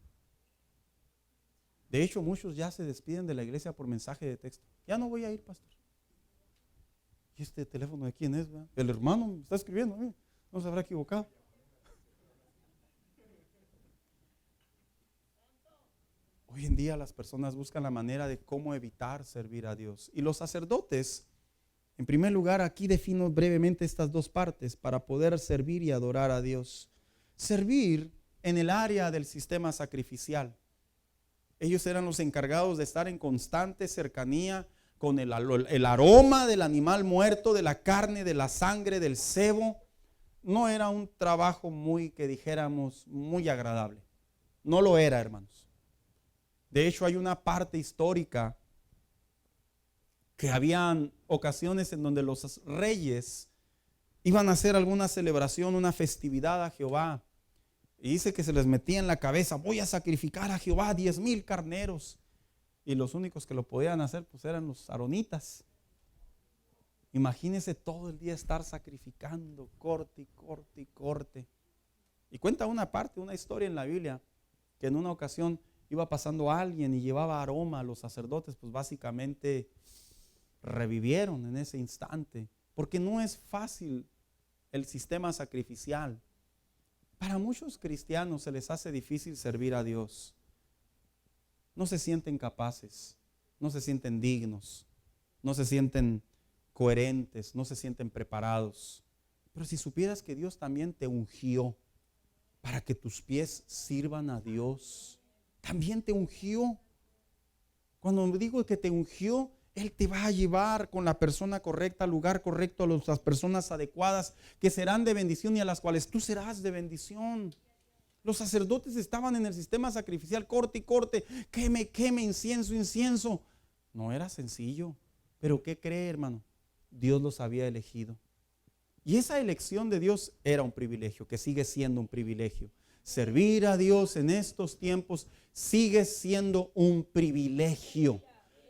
[SPEAKER 5] De hecho, muchos ya se despiden de la iglesia por mensaje de texto. Ya no voy a ir, pastor. ¿Y este teléfono de quién es? ¿Verdad? El hermano me está escribiendo a mí. No se habrá equivocado. Hoy en día las personas buscan la manera de cómo evitar servir a Dios. Y los sacerdotes, en primer lugar, aquí defino brevemente estas dos partes para poder servir y adorar a Dios. Servir en el área del sistema sacrificial. Ellos eran los encargados de estar en constante cercanía con el aroma del animal muerto, de la carne, de la sangre, del sebo. No era un trabajo muy, que dijéramos, muy agradable. No lo era, hermanos. De hecho, hay una parte histórica que habían ocasiones en donde los reyes iban a hacer alguna celebración, una festividad a Jehová. Y dice que se les metía en la cabeza, voy a sacrificar a Jehová 10,000 carneros. Y los únicos que lo podían hacer pues eran los aronitas. Imagínense todo el día estar sacrificando, corte y corte y corte. Y cuenta una parte, una historia en la Biblia, que en una ocasión iba pasando alguien y llevaba aroma a los sacerdotes, pues básicamente revivieron en ese instante. Porque no es fácil el sistema sacrificial. Para muchos cristianos se les hace difícil servir a Dios. No se sienten capaces, no se sienten dignos, no se sienten coherentes, no se sienten preparados. Pero si supieras que Dios también te ungió para que tus pies sirvan a Dios, también te ungió. Cuando digo que te ungió, Él te va a llevar con la persona correcta, al lugar correcto, a las personas adecuadas que serán de bendición y a las cuales tú serás de bendición. Los sacerdotes estaban en el sistema sacrificial, corte y corte, queme, incienso. No era sencillo, pero ¿qué cree, hermano? Dios los había elegido. Y esa elección de Dios era un privilegio, que sigue siendo un privilegio. Servir a Dios en estos tiempos sigue siendo un privilegio.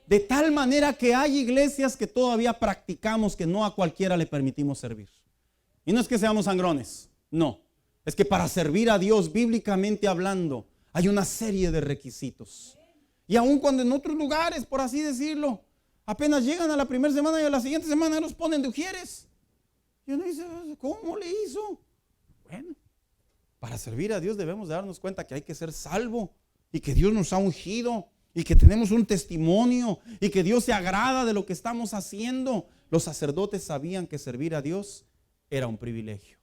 [SPEAKER 5] De tal manera que hay iglesias que todavía practicamos que no a cualquiera le permitimos servir. Y no es que seamos sangrones, no. Es que para servir a Dios, bíblicamente hablando, hay una serie de requisitos. Y aun cuando en otros lugares, por así decirlo, apenas llegan a la primera semana y a la siguiente semana los ponen de ujieres. Y uno dice, ¿cómo le hizo? Bueno, para servir a Dios debemos de darnos cuenta que hay que ser salvo y que Dios nos ha ungido y que tenemos un testimonio y que Dios se agrada de lo que estamos haciendo. Los sacerdotes sabían que servir a Dios era un privilegio.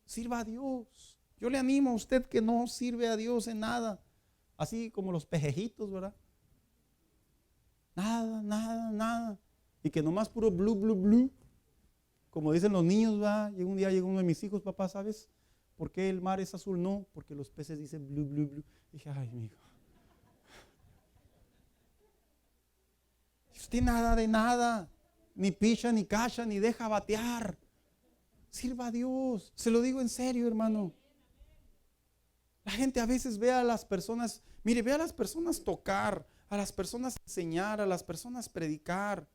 [SPEAKER 5] Sirva a Dios. Yo le animo a usted que no sirve a Dios en nada, así como los pejejitos, ¿verdad? Nada. Y que nomás puro blue. Como dicen los niños, ¿verdad? Y un día llegó uno de mis hijos, papá, ¿sabes por qué el mar es azul? No, porque los peces dicen blue. Dije, ay, mi hijo. Usted nada de nada, ni picha, ni cacha, ni deja batear. Sirva a Dios, se lo digo en serio, hermano. La gente a veces ve a las personas, ve a las personas tocar, a las personas enseñar, a las personas predicar.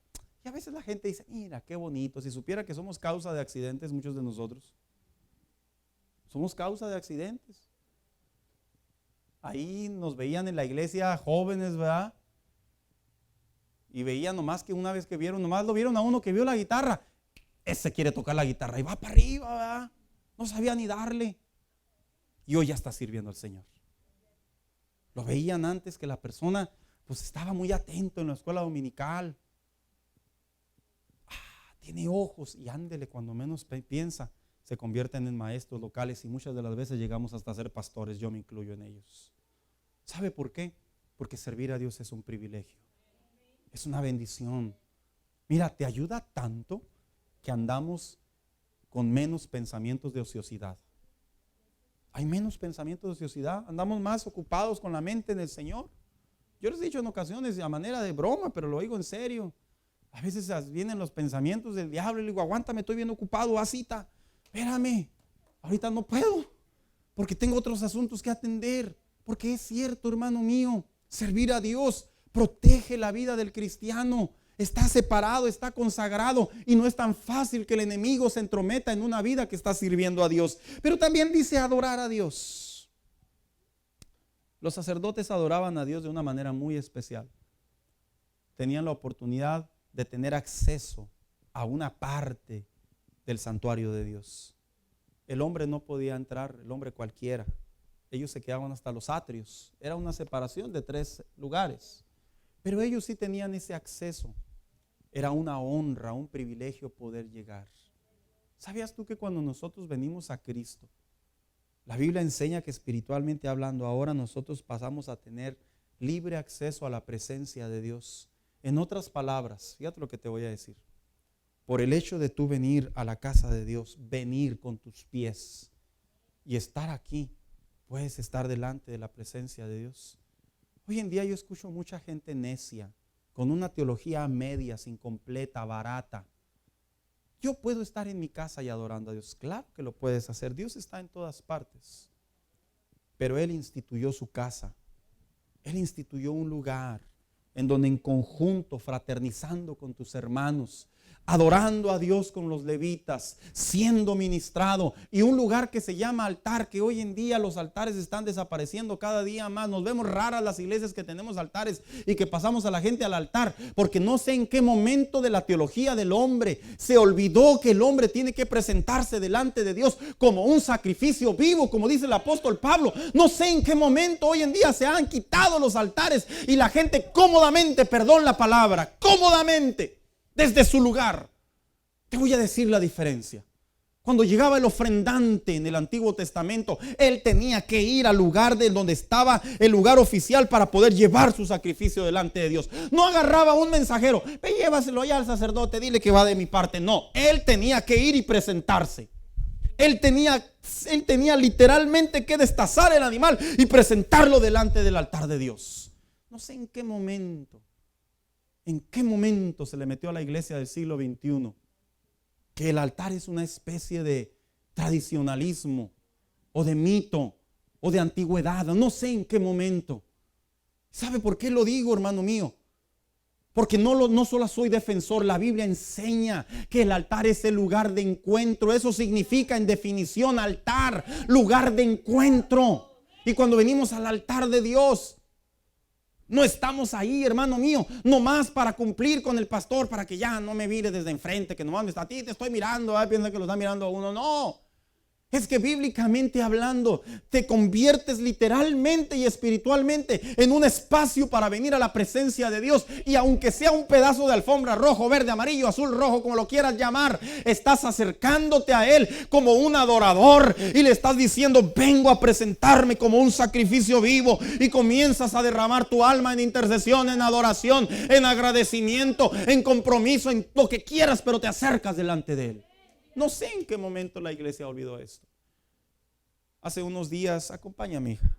[SPEAKER 5] Y a veces la gente dice, mira, qué bonito. Si supiera que somos causa de accidentes, muchos de nosotros. Somos causa de accidentes. Ahí nos veían en la iglesia jóvenes, ¿verdad? Y veían nomás que una vez que vieron, nomás lo vieron a uno que vio la guitarra. Ese quiere tocar la guitarra y va para arriba, ¿verdad? No sabía ni darle. Y hoy ya está sirviendo al Señor. Lo veían antes que la persona pues estaba muy atento en la escuela dominical. Tiene ojos y ándele, cuando menos piensa, se convierten en maestros locales y muchas de las veces llegamos hasta ser pastores, yo me incluyo en ellos. ¿Sabe por qué? Porque servir a Dios es un privilegio. Es una bendición. Mira, te ayuda tanto que andamos con menos pensamientos de ociosidad. Hay menos pensamientos de ociosidad, andamos más ocupados con la mente en el Señor. Yo les he dicho en ocasiones a manera de broma, pero lo digo en serio. A veces vienen los pensamientos del diablo y le digo, aguántame, estoy bien ocupado, haz cita. Espérame, ahorita no puedo, porque tengo otros asuntos que atender. Porque es cierto, hermano mío, servir a Dios protege la vida del cristiano. Está separado, está consagrado, y no es tan fácil que el enemigo se entrometa en una vida que está sirviendo a Dios. Pero también dice adorar a Dios. Los sacerdotes adoraban a Dios de una manera muy especial. Tenían la oportunidad de tener acceso a una parte del santuario de Dios. El hombre no podía entrar, el hombre cualquiera. Ellos se quedaban hasta los atrios. Era una separación de 3 lugares. Pero ellos sí tenían ese acceso. Era una honra, un privilegio poder llegar. ¿Sabías tú que cuando nosotros venimos a Cristo, la Biblia enseña que espiritualmente hablando ahora nosotros pasamos a tener libre acceso a la presencia de Dios? En otras palabras, fíjate lo que te voy a decir. Por el hecho de tú venir a la casa de Dios, venir con tus pies y estar aquí, puedes estar delante de la presencia de Dios. Hoy en día yo escucho mucha gente necia, con una teología a medias, incompleta, barata. Yo puedo estar en mi casa y adorando a Dios. Claro que lo puedes hacer. Dios está en todas partes. Pero Él instituyó su casa. Él instituyó un lugar en donde en conjunto, fraternizando con tus hermanos, adorando a Dios con los levitas, siendo ministrado, y un lugar que se llama altar, que hoy en día los altares están desapareciendo cada día más. Nos vemos raras las iglesias que tenemos altares y que pasamos a la gente al altar, porque no sé en qué momento de la teología del hombre se olvidó que el hombre tiene que presentarse delante de Dios como un sacrificio vivo, como dice el apóstol Pablo. No sé en qué momento hoy en día se han quitado los altares y la gente cómodamente, perdón la palabra, cómodamente, desde su lugar. Te voy a decir la diferencia. Cuando llegaba el ofrendante en el Antiguo Testamento, él tenía que ir al lugar de donde estaba el lugar oficial para poder llevar su sacrificio delante de Dios. No agarraba un mensajero, ve, llévaselo allá al sacerdote, dile que va de mi parte. No, él tenía que ir y presentarse. Él tenía literalmente que destazar el animal y presentarlo delante del altar de Dios. No sé en qué momento se le metió a la iglesia del siglo XXI que el altar es una especie de tradicionalismo o de mito o de antigüedad. No sé en qué momento. ¿Sabe por qué lo digo, hermano mío? Porque no solo soy defensor, la Biblia enseña que el altar es el lugar de encuentro. Eso significa en definición altar, lugar de encuentro. Y cuando venimos al altar de Dios, no estamos ahí, hermano mío, nomás para cumplir con el pastor, para que ya no me mire desde enfrente, que nomás a ti te estoy mirando, piensa que lo está mirando a uno. No, es que bíblicamente hablando, te conviertes literalmente y espiritualmente en un espacio para venir a la presencia de Dios. Y aunque sea un pedazo de alfombra, rojo, verde, amarillo, azul, rojo, como lo quieras llamar, estás acercándote a Él como un adorador y le estás diciendo: vengo a presentarme como un sacrificio vivo. Y comienzas a derramar tu alma en intercesión, en adoración, en agradecimiento, en compromiso, en lo que quieras, pero te acercas delante de Él. No sé en qué momento la iglesia olvidó esto. Hace unos días, acompáñame, hija.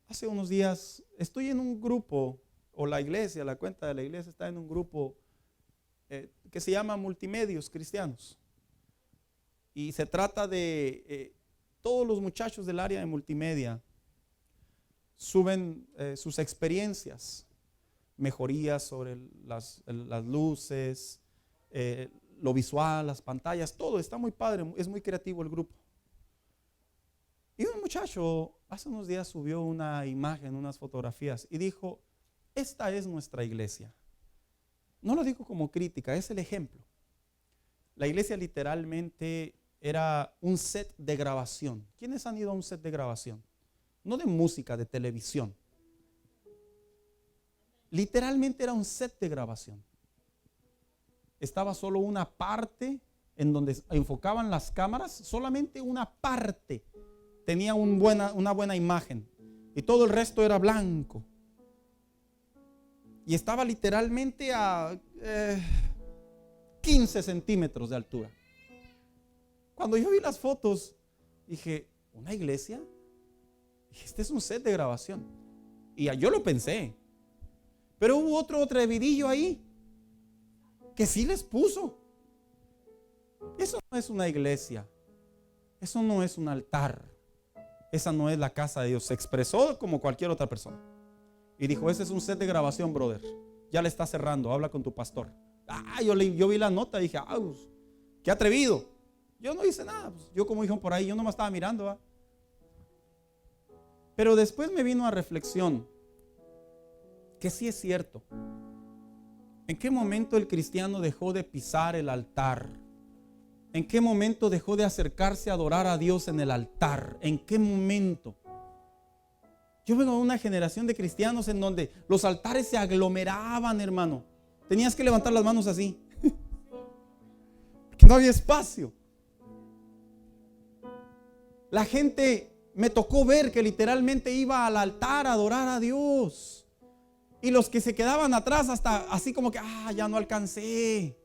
[SPEAKER 5] Hace unos días estoy en un grupo, o la iglesia, la cuenta de la iglesia está en un grupo que se llama Multimedios Cristianos. Y se trata de todos los muchachos del área de multimedia suben sus experiencias, mejorías sobre las luces, lo visual, las pantallas, todo está muy padre, es muy creativo el grupo. Y un muchacho hace unos días subió una imagen, unas fotografías y dijo: esta es nuestra iglesia. No lo digo como crítica, es el ejemplo. La iglesia literalmente era un set de grabación. ¿Quiénes han ido a un set de grabación? No de música, de televisión. Literalmente era un set de grabación. Estaba solo una parte en donde enfocaban las cámaras, solamente una parte tenía una buena imagen y todo el resto era blanco. Y estaba literalmente a 15 centímetros de altura. Cuando yo vi las fotos, dije: ¿una iglesia? Dije: este es un set de grabación. Y yo lo pensé. Pero hubo otro atrevidillo ahí que sí les puso. Eso no es una iglesia. eso no es un altar. Esa no es la casa de Dios. Se expresó como cualquier otra persona. Y dijo, ese es un set de grabación, brother. Ya le está cerrando, habla con tu pastor. Yo vi la nota y dije, pues, qué atrevido. Yo no hice nada. Pues, yo como dijo por ahí, yo nomás estaba mirando. ¿Va? Pero después me vino a reflexión que sí es cierto. ¿En qué momento el cristiano dejó de pisar el altar? ¿En qué momento dejó de acercarse a adorar a Dios en el altar? ¿En qué momento? Yo vengo de una generación de cristianos en donde los altares se aglomeraban, hermano. Tenías que levantar las manos así, porque no había espacio. La gente, me tocó ver que literalmente iba al altar a adorar a Dios. Y los que se quedaban atrás hasta así como que, ya no alcancé.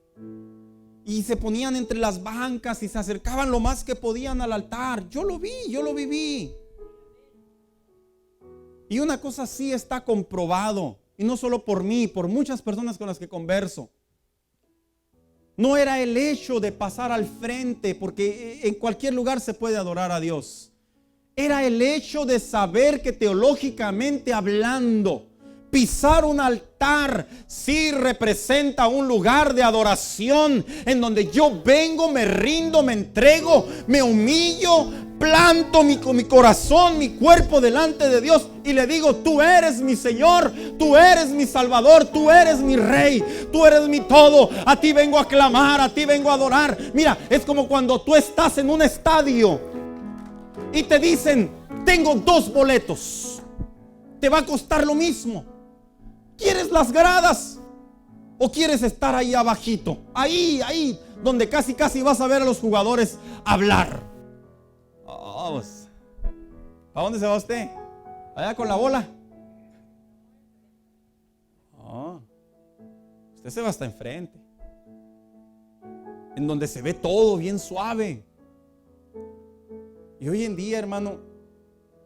[SPEAKER 5] Y se ponían entre las bancas y se acercaban lo más que podían al altar. Yo lo vi, yo lo viví. Y una cosa sí está comprobado, y no solo por mí, por muchas personas con las que converso. No era el hecho de pasar al frente, porque en cualquier lugar se puede adorar a Dios. Era el hecho de saber que teológicamente hablando, pisar un altar sí representa un lugar de adoración en donde yo vengo, me rindo, me entrego, me humillo, planto mi corazón, mi cuerpo delante de Dios y le digo, tú eres mi Señor, tú eres mi Salvador, tú eres mi Rey, tú eres mi todo, a ti vengo a clamar, a ti vengo a adorar. Mira, es como cuando tú estás en un estadio y te dicen, tengo 2 boletos, te va a costar lo mismo. ¿Quieres las gradas o quieres estar ahí abajito? Ahí, donde casi vas a ver a los jugadores hablar. Vamos. ¿A dónde se va usted? Allá con la bola. Usted se va hasta enfrente, en donde se ve todo bien suave. Y hoy en día, hermano,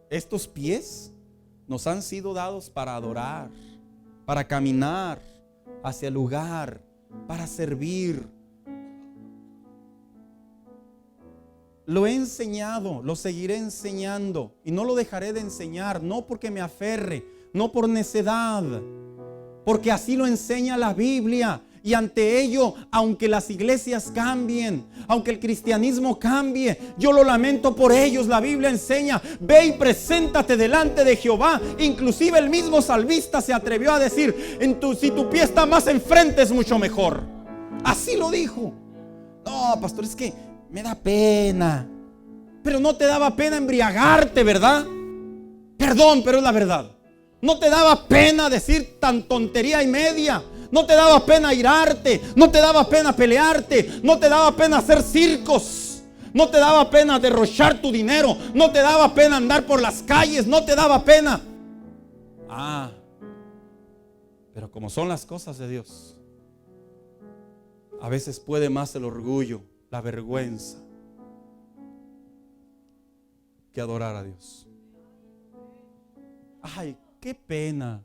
[SPEAKER 5] estos pies nos han sido dados para adorar, para caminar hacia el lugar, para servir. Lo he enseñado, lo seguiré enseñando y no lo dejaré de enseñar, no porque me aferre, no por necedad, porque así lo enseña la Biblia. Y ante ello, aunque las iglesias cambien, aunque el cristianismo cambie, yo lo lamento por ellos. La Biblia enseña, ve y preséntate delante de Jehová. Inclusive el mismo salmista se atrevió a decir, si tu pie está más enfrente es mucho mejor. Así lo dijo. No, pastor, es que me da pena. Pero no te daba pena embriagarte, ¿verdad? Perdón, pero es la verdad. No te daba pena decir tan tontería y media. No te daba pena irarte, no te daba pena pelearte, no te daba pena hacer circos, no te daba pena derrochar tu dinero, no te daba pena andar por las calles, no te daba pena. Pero como son las cosas de Dios, a veces puede más el orgullo, la vergüenza, que adorar a Dios. Ay, qué pena.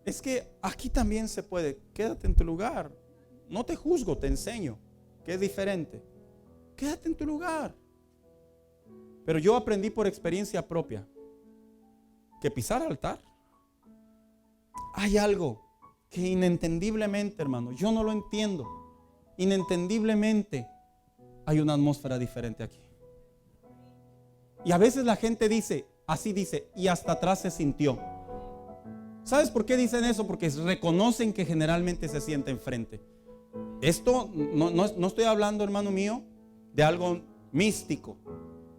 [SPEAKER 5] Es que aquí también se puede. Quédate en tu lugar. No te juzgo, te enseño que es diferente. Quédate en tu lugar. Pero yo aprendí por experiencia propia que pisar altar, hay algo que inentendiblemente, hermano, yo no lo entiendo. Inentendiblemente hay una atmósfera diferente aquí. Y a veces la gente dice, así dice, y hasta atrás se sintió. ¿Sabes por qué dicen eso? Porque reconocen que generalmente se siente enfrente. Esto no estoy hablando, hermano mío, de algo místico.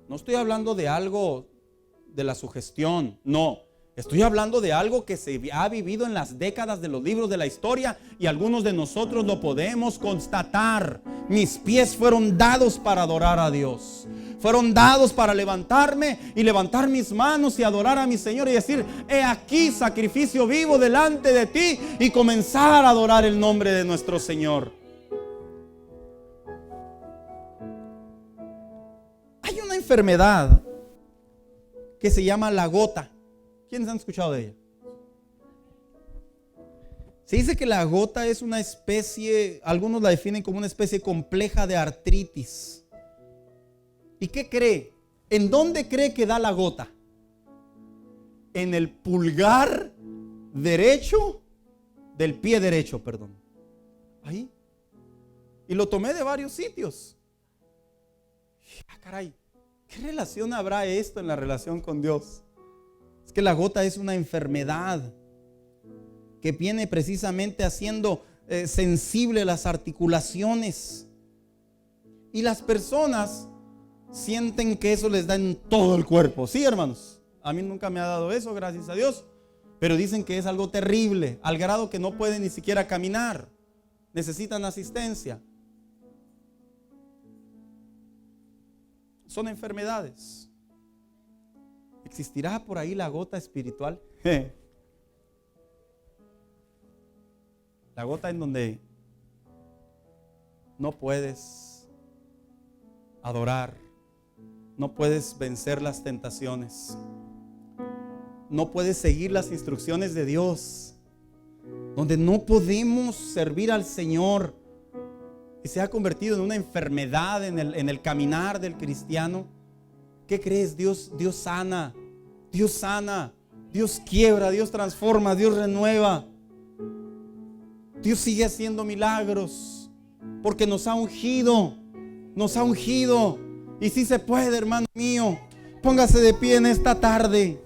[SPEAKER 5] No estoy hablando de algo de la sugestión. No, estoy hablando de algo que se ha vivido en las décadas de los libros de la historia y algunos de nosotros lo podemos constatar. Mis pies fueron dados para adorar a Dios. Fueron dados para levantarme y levantar mis manos y adorar a mi Señor y decir, he aquí sacrificio vivo delante de ti, y comenzar a adorar el nombre de nuestro Señor. Hay una enfermedad que se llama la gota. ¿Quiénes han escuchado de ella? Se dice que la gota es una especie, algunos la definen como una especie compleja de artritis. ¿Y qué cree? ¿En dónde cree que da la gota? En el pulgar derecho del pie derecho, perdón. Ahí. Y lo tomé de varios sitios. Ah, caray, ¿qué relación habrá esto en la relación con Dios? Es que la gota es una enfermedad que viene precisamente haciendo sensible las articulaciones. Y las personas sienten que eso les da en todo el cuerpo. Sí, hermanos, a mí nunca me ha dado eso, gracias a Dios. Pero dicen que es algo terrible, al grado que no pueden ni siquiera caminar. Necesitan asistencia. Son enfermedades. ¿Existirá por ahí la gota espiritual? La gota en donde no puedes adorar, no puedes vencer las tentaciones, no puedes seguir las instrucciones de Dios, donde no podemos servir al Señor, y se ha convertido en una enfermedad en el caminar del cristiano. ¿Qué crees? Dios sana, Dios quiebra, Dios transforma, Dios renueva. Dios sigue haciendo milagros porque nos ha ungido. Y si se puede, hermano mío, póngase de pie en esta tarde.